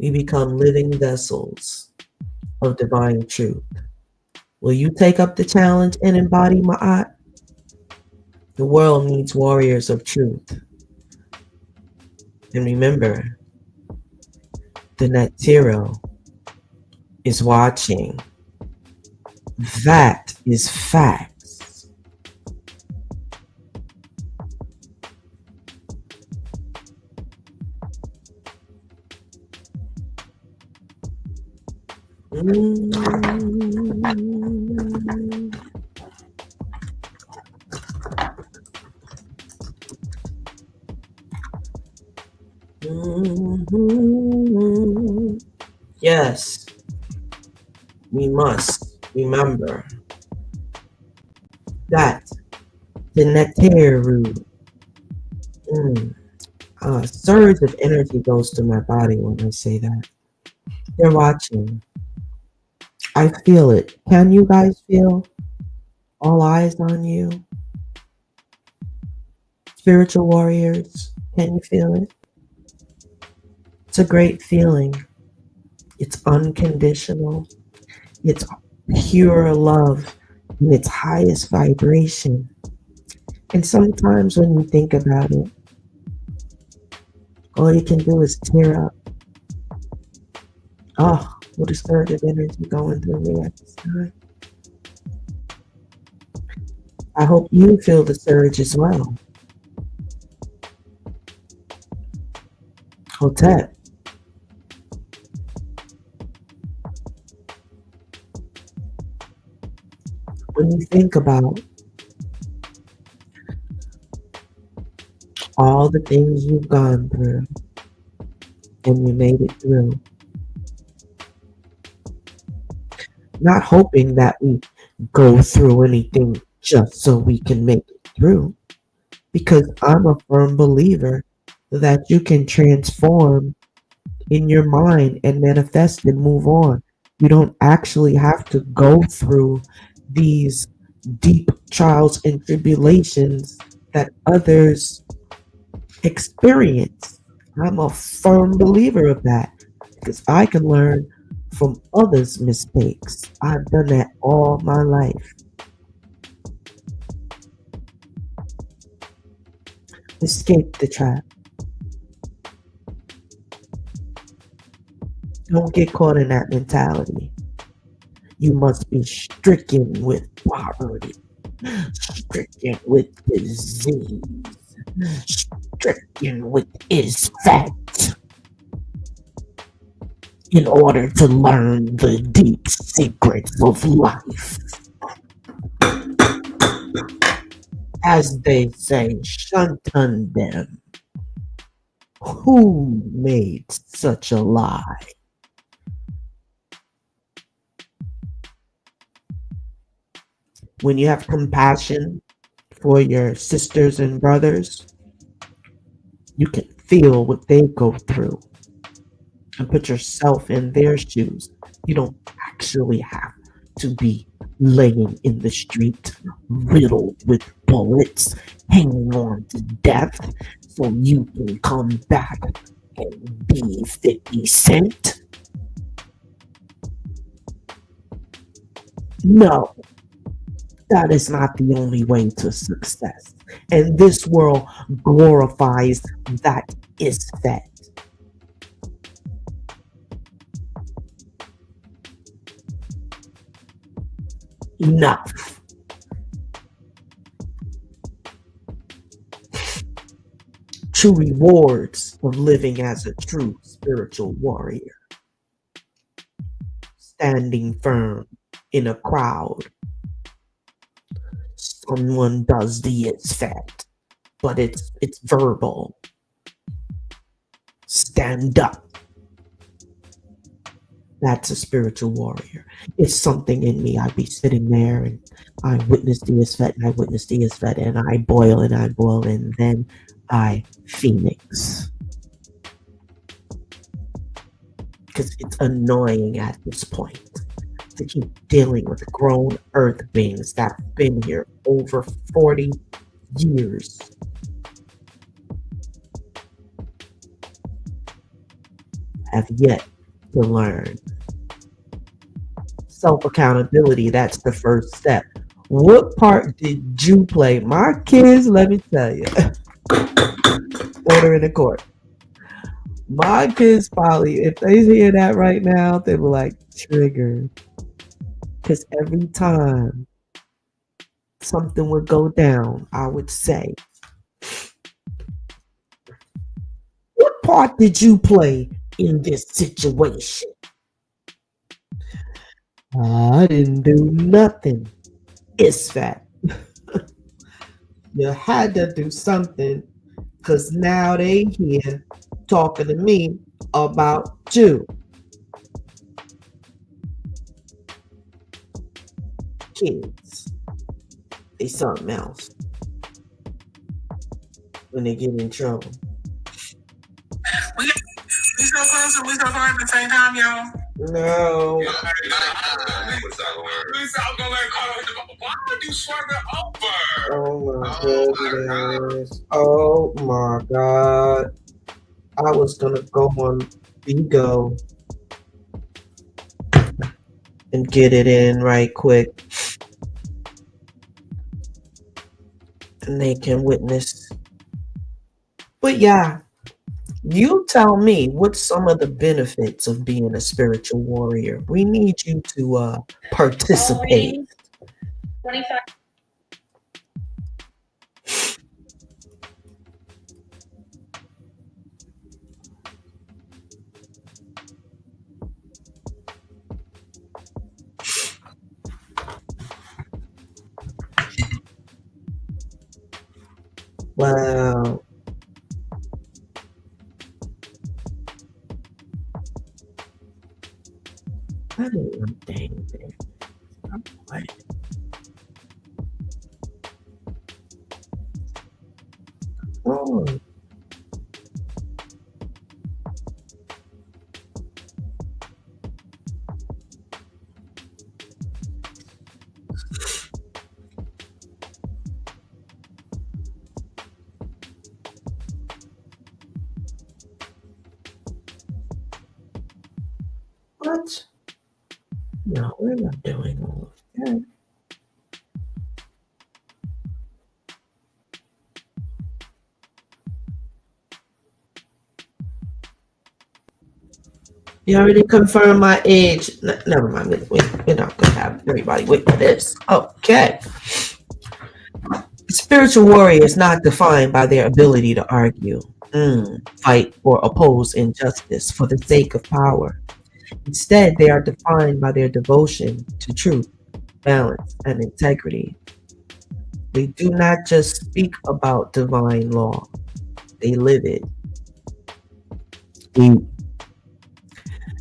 A: we become living vessels of divine truth. Will you take up the challenge and embody Ma'at? The world needs warriors of truth. And remember, the net zero is watching. That is facts. Yes, we must remember that the Neter root, a surge of energy goes to my body when I say that. They're watching. I feel it. Can you guys feel? All eyes on you. Spiritual warriors, can you feel it? It's a great feeling. It's unconditional. It's pure love in its highest vibration. And sometimes when you think about it, all you can do is tear up. Oh, what a surge of energy going through me at this time. I hope you feel the surge as well. Hotep. When you think about all the things you've gone through and you made it through, not hoping that we go through anything just so we can make it through, because I'm a firm believer that you can transform in your mind and manifest and move on. You don't actually have to go through these deep trials and tribulations that others experience. I'm a firm believer of that because I can learn from others' mistakes. I've done that all my life. Escape the trap. Don't get caught in that mentality. You must be stricken with poverty, stricken with disease, stricken with is fat in order to learn the deep secrets of life. As they say, shuntan them. Who made such a lie? When you have compassion for your sisters and brothers, you can feel what they go through and put yourself in their shoes. You don't actually have to be laying in the street, riddled with bullets, hanging on to death, so you can come back and be 50 Cent. No, that is not the only way to success. And this world glorifies that is fed. Enough. True rewards of living as a true spiritual warrior. Standing firm in a crowd. Someone does the it's fat, but it's verbal. Stand up. That's a spiritual warrior. It's something in me. I'd be sitting there and I witness the Isfet and I witness the Isfet and I boil and then I phoenix. Because it's annoying at this point. to keep dealing with grown earth beings that have been here over 40 years, have yet to learn. Self-accountability, that's the first step. What part did you play? My kids, let me tell you, order in the court. My kids probably, if they hear that right now, they were like triggered. Because every time something would go down, I would say, what part did you play in this situation? I didn't do nothing. It's fact. You had to do something because now they here talking to me about you. Kids, they something else when they get in trouble.
B: We so close and we so far at the same time, y'all.
A: No.
B: We all gonna let Carl hit the. Why would you swerve it over?
A: Oh my goodness. Oh my God. I was gonna go on Bigo and get it in right quick. And they can witness. But yeah, you tell me what's some of the benefits of being a spiritual warrior. We need you to participate.
C: 25.
A: Wow. I didn't know dang thing. What? Oh. What? No, we're not doing all of that. You already confirmed my age. Never mind. We're not going to have everybody wait for this. Okay. Spiritual warrior is not defined by their ability to argue, fight, or oppose injustice for the sake of power. Instead, they are defined by their devotion to truth, balance, and integrity. They do not just speak about divine law, they live it.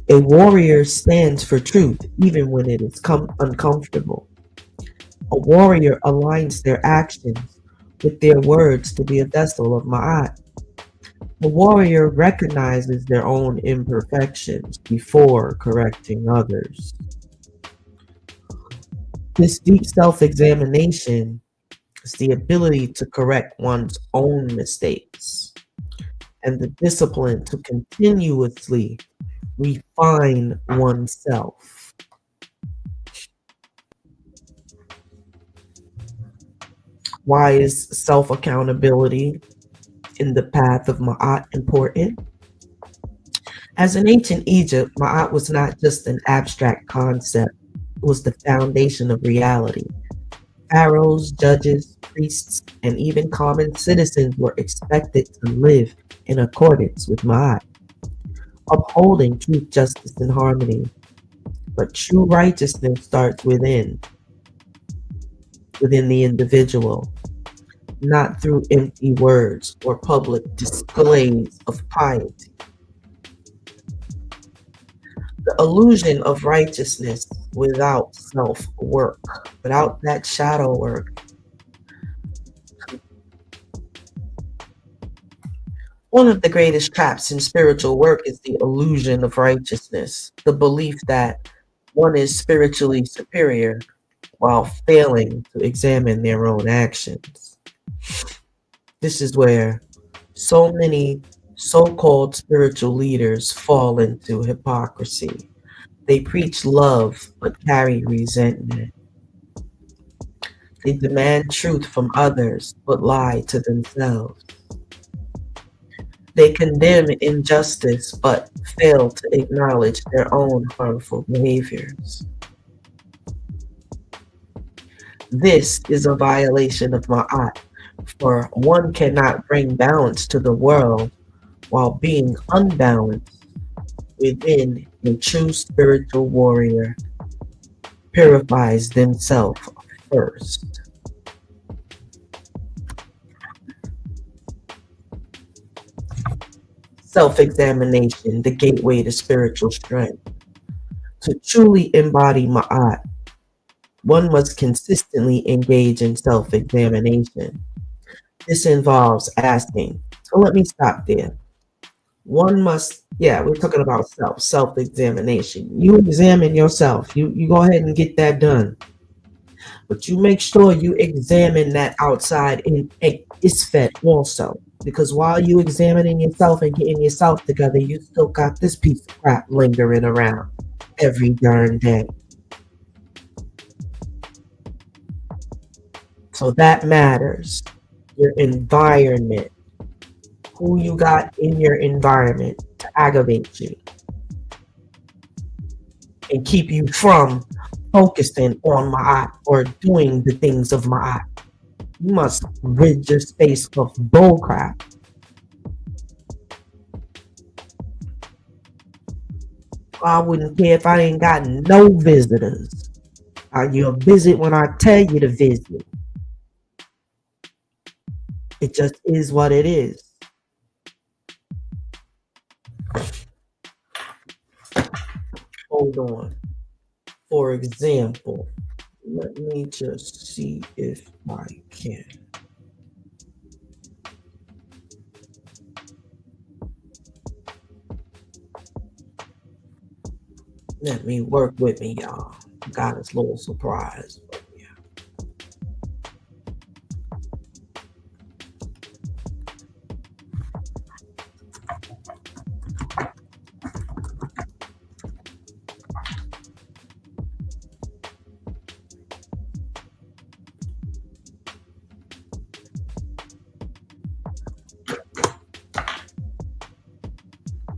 A: A warrior stands for truth even when it is uncomfortable. A warrior aligns their actions with their words to be a vessel of Ma'at. A warrior recognizes their own imperfections before correcting others. This deep self-examination is the ability to correct one's own mistakes and the discipline to continuously refine oneself. Why is self-accountability in the path of Ma'at important? As in ancient Egypt, Ma'at was not just an abstract concept, it was the foundation of reality. Pharaohs, judges, priests, and even common citizens were expected to live in accordance with Ma'at, upholding truth, justice, and harmony. But true righteousness starts within the individual, not through empty words or public displays of piety. The illusion of righteousness without self-work, without that shadow work. One of the greatest traps in spiritual work is the illusion of righteousness, the belief that One is spiritually superior while failing to examine their own actions. This is where so many so called spiritual leaders fall into hypocrisy. They preach love but carry resentment. They demand truth from others but lie to themselves. They condemn injustice but fail to acknowledge their own harmful behaviors. This is a violation of Ma'at, for one cannot bring balance to the world while being unbalanced within. A true spiritual warrior purifies themselves first. Self-examination, the gateway to spiritual strength. To truly embody Ma'at, one must consistently engage in self-examination. This involves asking, so let me stop there. One must, yeah, we're talking about self-examination. You examine yourself. You go ahead and get that done. But you make sure you examine that outside in ISFET also. Because while you examining yourself and getting yourself together, you still got this piece of crap lingering around every darn day. So that matters. Your environment, who you got in your environment to aggravate you and keep you from focusing on Ma'at or doing the things of Ma'at. You must rid your space of bullcrap. I wouldn't care if I ain't got no visitors. You'll visit when I tell you to visit. It just is what it is. Hold on. For example, let me just see if I can. Let me work with me, y'all. Got this little surprise.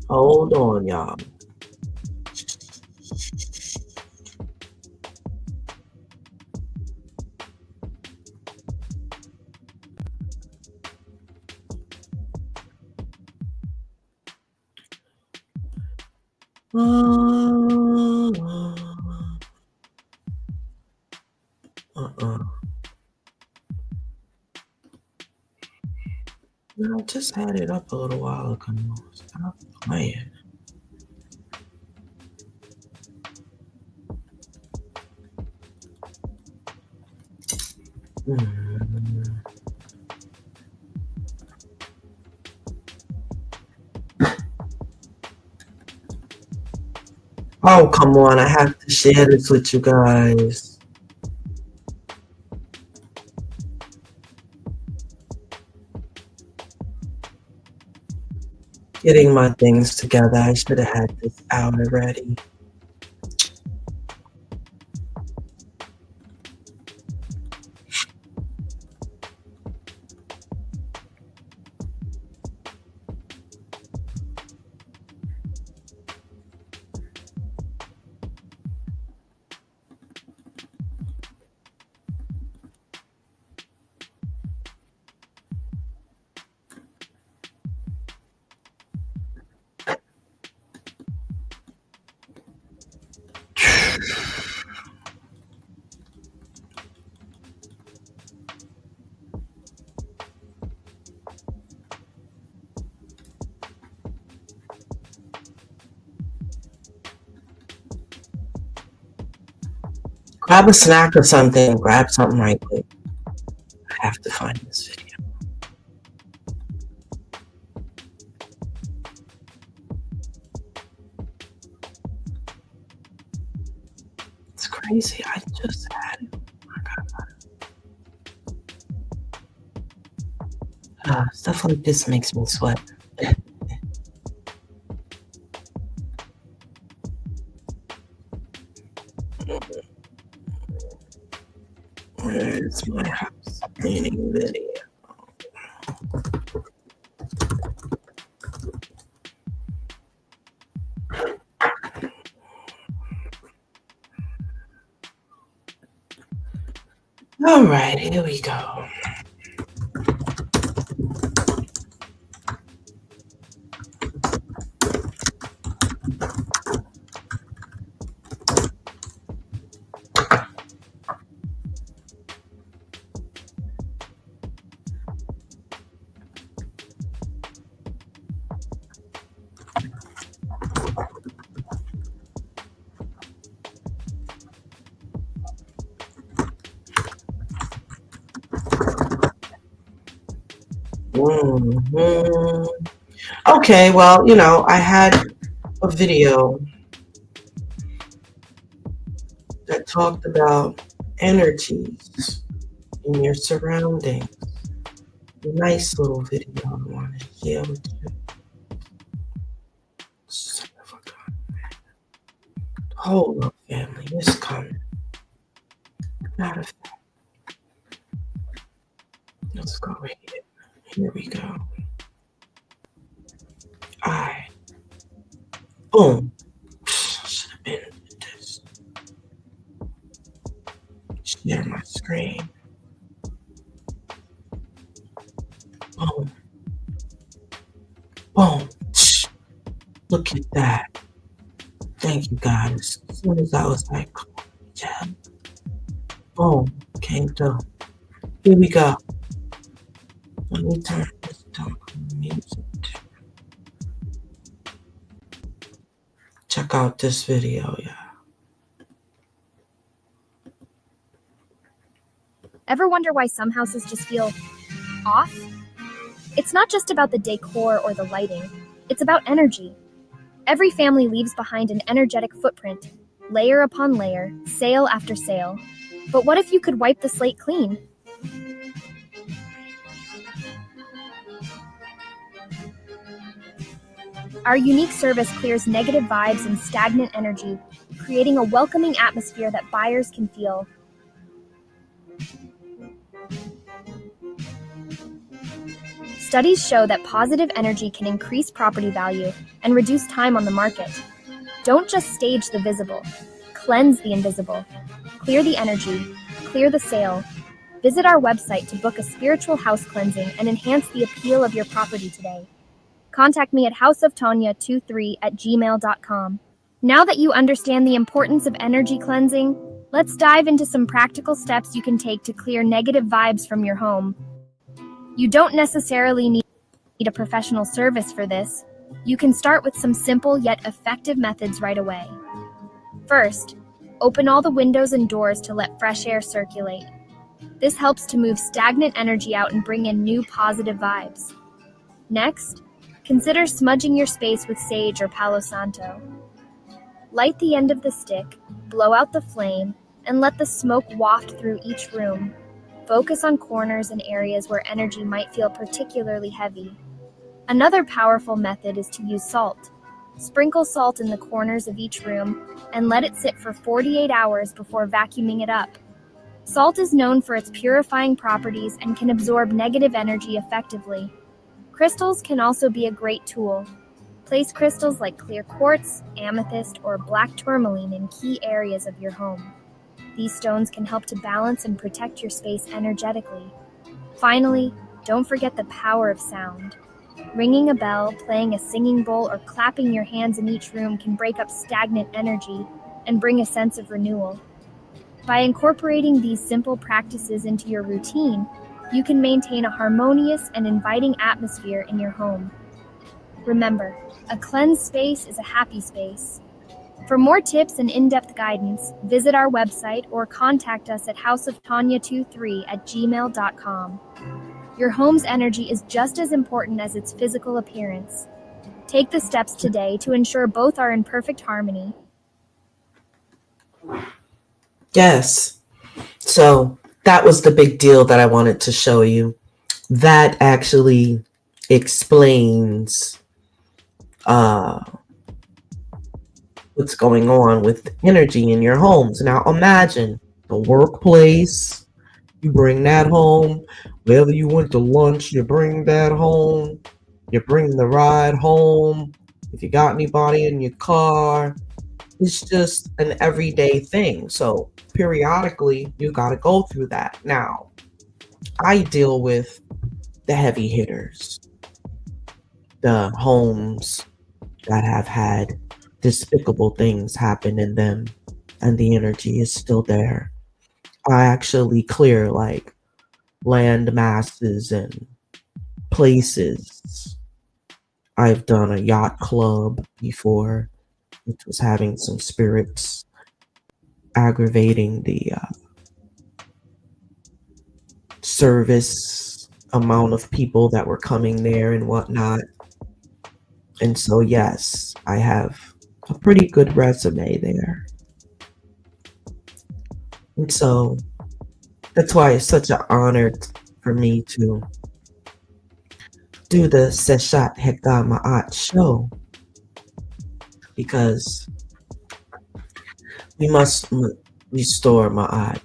A: Hold on, y'all. No, I just had it up a little while ago. Stop playing. Oh, come on. I have to share this with you guys. Getting my things together. I should have had this out already. Grab a snack or something. Grab something right quick. I have to find this video. It's crazy. I just had it. Oh my God. Stuff like this makes me sweat. Where's my house cleaning video? All right, here we go. Okay, well, I had a video that talked about energies in your surroundings. A nice little video I wanted to share with you. Son of a gun. Hold up, family. It's coming. Matter of fact, let's go right here. Here we go. Alright. Boom. Should have been this. Share my screen. Boom. Boom. Look at that. Thank you, guys. As soon as I was like, yeah. Boom. Came through. Here we go. Let me turn this down on music. Check out this video, yeah.
C: Ever wonder why some houses just feel off? It's not just about the decor or the lighting. It's about energy. Every family leaves behind an energetic footprint, layer upon layer, sale after sale. But what if you could wipe the slate clean? Our unique service clears negative vibes and stagnant energy, creating a welcoming atmosphere that buyers can feel. Studies show that positive energy can increase property value and reduce time on the market. Don't just stage the visible, cleanse the invisible. Clear the energy, clear the sale. Visit our website to book a spiritual house cleansing and enhance the appeal of your property today. Contact me at houseoftanya23@gmail.com. Now that you understand the importance of energy cleansing, let's dive into some practical steps you can take to clear negative vibes from your home. You don't necessarily need a professional service for this. You can start with some simple yet effective methods right away. First, open all the windows and doors to let fresh air circulate. This helps to move stagnant energy out and bring in new positive vibes. Next, consider smudging your space with sage or Palo Santo. Light the end of the stick, blow out the flame, and let the smoke waft through each room. Focus on corners and areas where energy might feel particularly heavy. Another powerful method is to use salt. Sprinkle salt in the corners of each room and let it sit for 48 hours before vacuuming it up. Salt is known for its purifying properties and can absorb negative energy effectively. Crystals can also be a great tool. Place crystals like clear quartz, amethyst, or black tourmaline in key areas of your home. These stones can help to balance and protect your space energetically. Finally, don't forget the power of sound. Ringing a bell, playing a singing bowl, or clapping your hands in each room can break up stagnant energy and bring a sense of renewal. By incorporating these simple practices into your routine, you can maintain a harmonious and inviting atmosphere in your home. Remember, a cleansed space is a happy space. For more tips and in-depth guidance, visit our website or contact us at houseoftanya23@gmail.com. Your home's energy is just as important as its physical appearance. Take the steps today to ensure both are in perfect harmony.
A: Yes. So that was the big deal that I wanted to show you. That actually explains what's going on with energy in your homes. Now imagine the workplace, you bring that home. Wherever you went to lunch, you bring that home. You bring the ride home. If you got anybody in your car, it's just an everyday thing. So periodically, you got to go through that. Now, I deal with the heavy hitters, the homes that have had despicable things happen in them, and the energy is still there. I actually clear like land masses and places. I've done a yacht club before, which was having some spirits aggravating the service amount of people that were coming there and whatnot. And so, yes, I have a pretty good resume there. And so that's why it's such an honor for me to do the Seshat Heka Ma'at Show, because we must restore Ma'at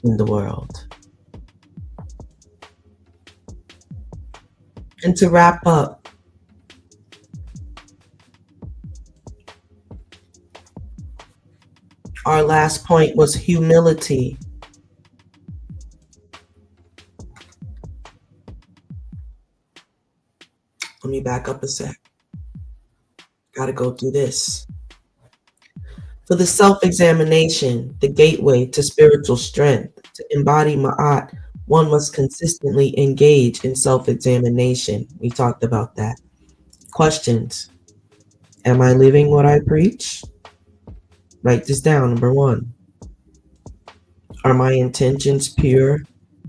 A: in the world. And to wrap up, our last point was humility. Let me back up a sec. Gotta go through this. For the self-examination, the gateway to spiritual strength, to embody Ma'at, one must consistently engage in self-examination. We talked about that. Questions. Am I living what I preach? Write this down, number 1. Are my intentions pure?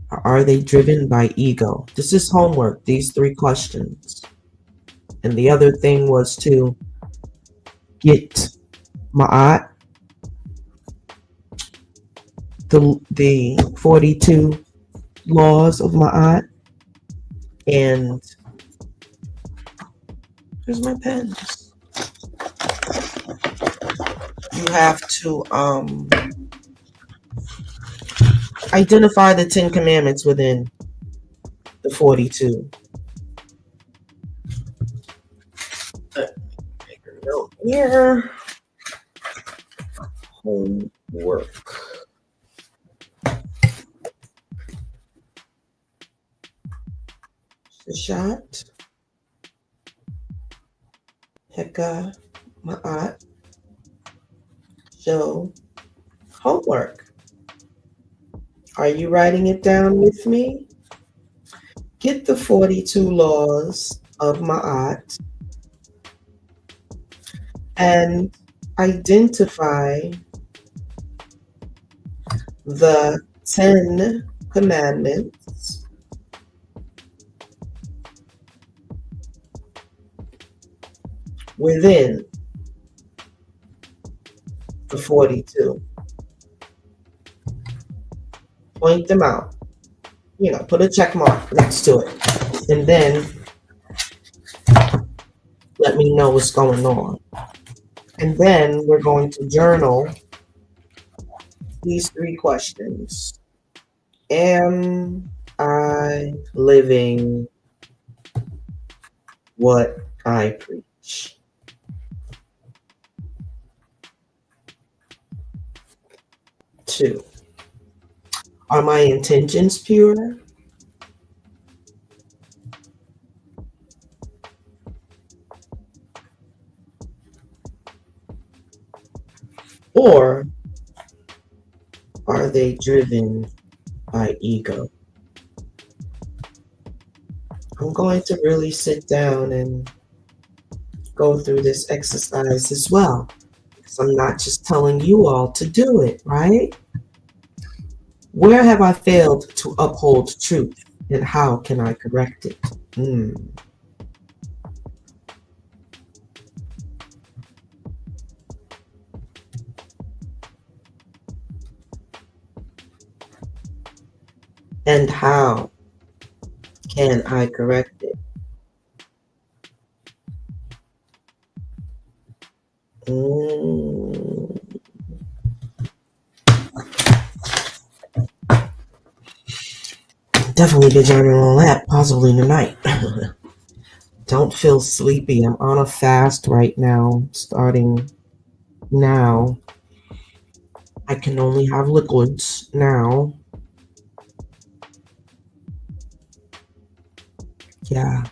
A: Or are they driven by ego? This is homework, these 3 questions. And the other thing was to get Ma'at, the 42 laws of Ma'at, and here's my pens. You have to identify the 10 commandments within the 42. Make a note here. Homework. Seshat Heka Ma'at Show homework. Are you writing it down with me? Get the 42 laws of Ma'at and identify the 10 commandments within the 42. Point them out. Put a check mark next to it. And then let me know what's going on. And then we're going to journal these 3 questions. Am I living what I preach? Two, are my intentions pure? Or are they driven by ego? I'm going to really sit down and go through this exercise as well, because I'm not just telling you all to do it, right? Where have I failed to uphold truth, and how can I correct it? And how can I correct it? Definitely be journaling on that, possibly tonight. Don't feel sleepy. I'm on a fast right now, starting now. I can only have liquids now. Yeah.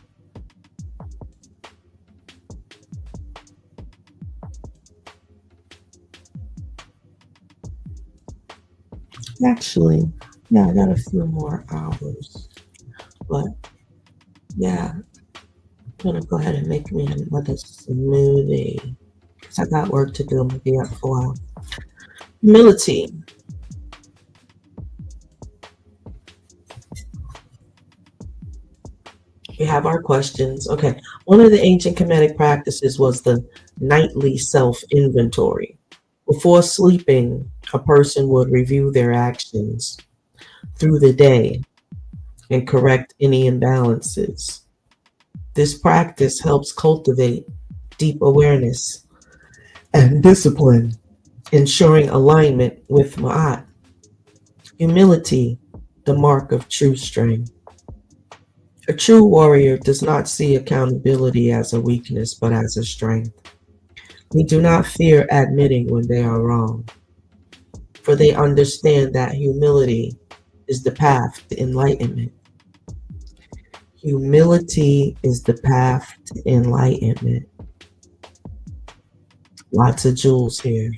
A: Actually, yeah, I got a few more hours. But yeah, I'm gonna go ahead and make me another smoothie. Because I got work to do. I'm gonna be up for a while. Humility. We have our questions. Okay. One of the ancient Kemetic practices was the nightly self inventory. Before sleeping, a person would review their actions through the day and correct any imbalances. This practice helps cultivate deep awareness and discipline, ensuring alignment with Ma'at. Humility, the mark of true strength. A true warrior does not see accountability as a weakness, but as a strength. They do not fear admitting when they are wrong, for they understand that humility is the path to enlightenment. Humility is the path to enlightenment. Lots of jewels here.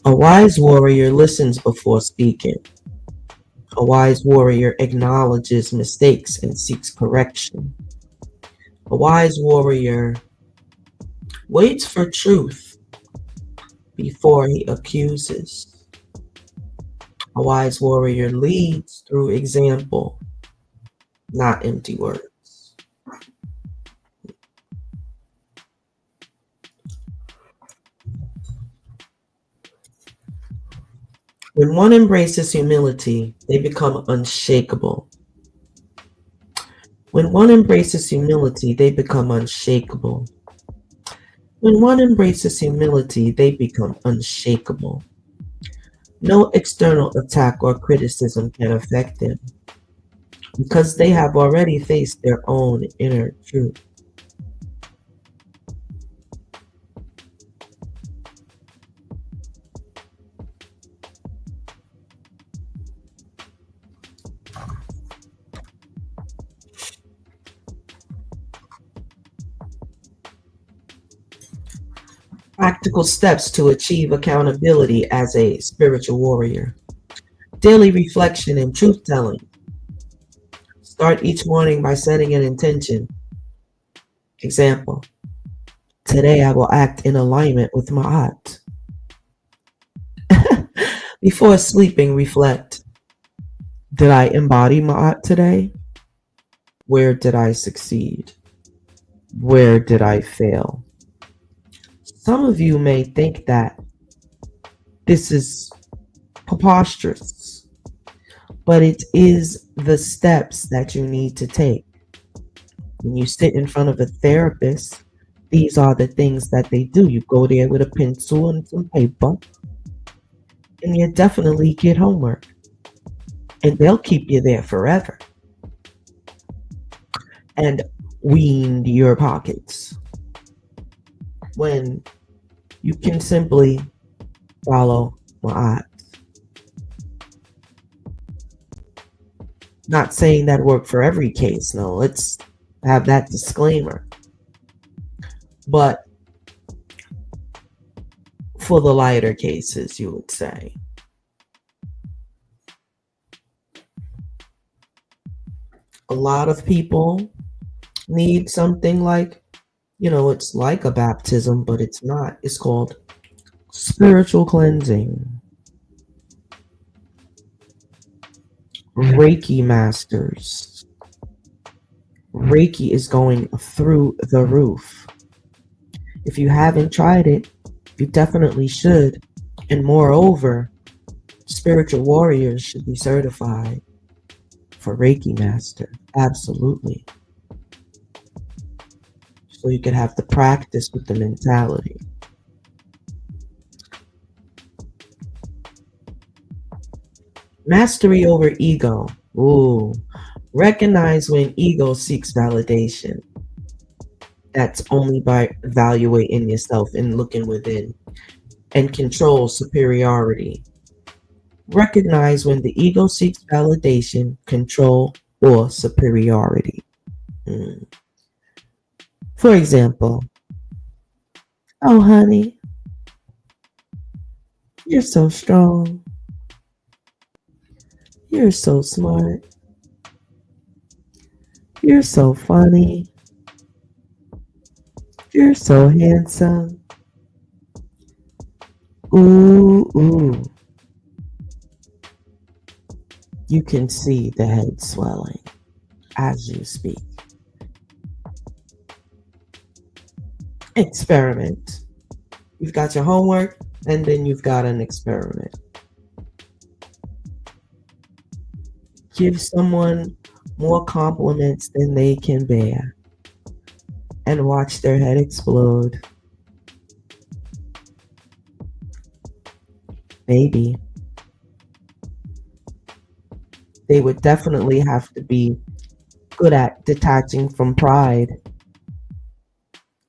A: A wise warrior listens before speaking. A wise warrior acknowledges mistakes and seeks correction. A wise warrior waits for truth before he accuses. A wise warrior leads through example, not empty words. When one embraces humility, they become unshakable. When one embraces humility, they become unshakable. When one embraces humility, they become unshakable. No external attack or criticism can affect them because they have already faced their own inner truth. Practical steps to achieve accountability as a spiritual warrior. Daily reflection and truth telling. Start each morning by setting an intention. Example, today I will act in alignment with my heart. Before sleeping, reflect. Did I embody Ma'at today? Where did I succeed? Where did I fail? Some of you may think that this is preposterous, but it is the steps that you need to take. When you sit in front of a therapist, these are the things that they do. You go there with a pencil and some paper, and you definitely get homework. And they'll keep you there forever and wean your pockets when you can simply follow my eyes. Not saying that worked for every case, no, let's have that disclaimer. But for the lighter cases, you would say. A lot of people need something like, it's like a baptism, but it's not. It's called spiritual cleansing. Reiki masters. Reiki is going through the roof. If you haven't tried it, you definitely should. And moreover, spiritual warriors should be certified. for Reiki Master. Absolutely. So you could have the practice with the mentality. Mastery over ego. Ooh. Recognize when ego seeks validation. That's only by evaluating yourself and looking within. And control superiority. Recognize when the ego seeks validation, control, or superiority. For example, oh, honey, you're so strong. You're so smart. You're so funny. You're so handsome. Ooh, ooh. You can see the head swelling as you speak. Experiment. You've got your homework, and then you've got an experiment. Give someone more compliments than they can bear, and watch their head explode. Maybe. They would definitely have to be good at detaching from pride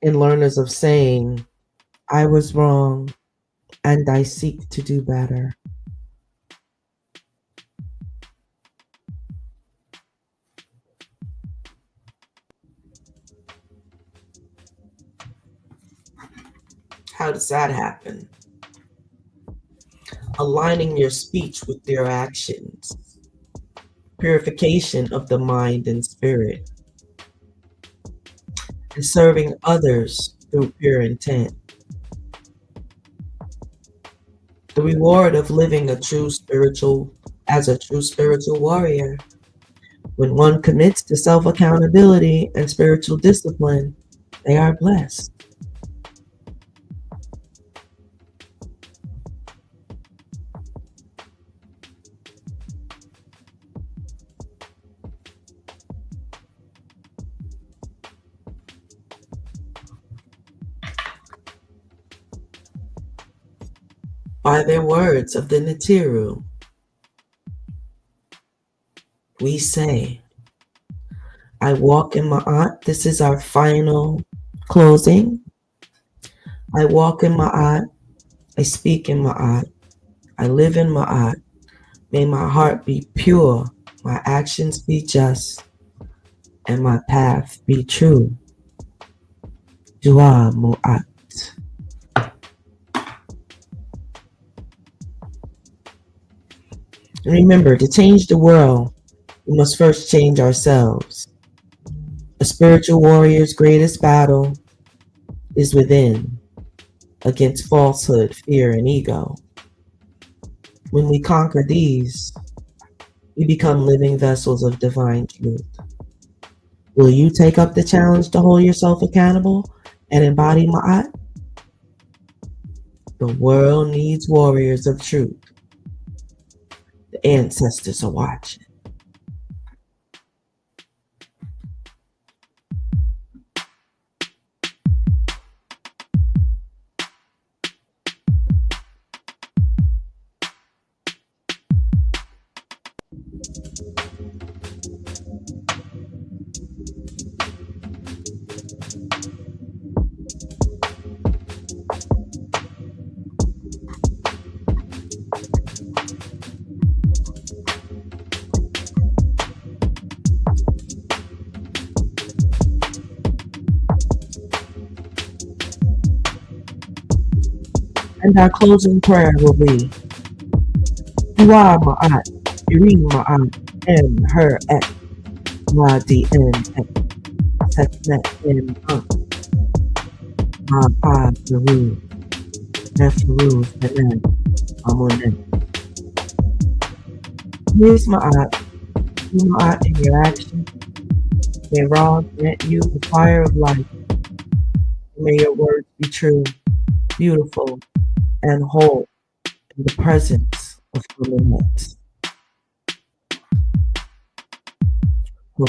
A: and learners of saying, I was wrong and I seek to do better. How does that happen? Aligning your speech with your actions. Purification of the mind and spirit. And serving others through pure intent. The reward of living as a true spiritual warrior. When one commits to self-accountability and spiritual discipline, they are blessed. By their words of the Neteru, we say, I walk in Ma'at. This is our final closing. I walk in Ma'at. I speak in Ma'at. I live in Ma'at. May my heart be pure, my actions be just, and my path be true. Dua Mu'at. And remember, to change the world, we must first change ourselves. A spiritual warrior's greatest battle is within, against falsehood, fear, and ego. When we conquer these, we become living vessels of divine truth. Will you take up the challenge to hold yourself accountable and embody Ma'at? The world needs warriors of truth. The ancestors are watching. And our closing prayer will be, Dua Ma'at, Iri Ma'at, M, Her, Et, Wadi, N, Et, Setnet, M, Ma'at, Peru, Neferu, Senet, Amonet. Please Ma'at, do Ma'at in your action. May Ra grant you the fire of life. May your words be true, beautiful, and whole in the presence of Kemet. We'll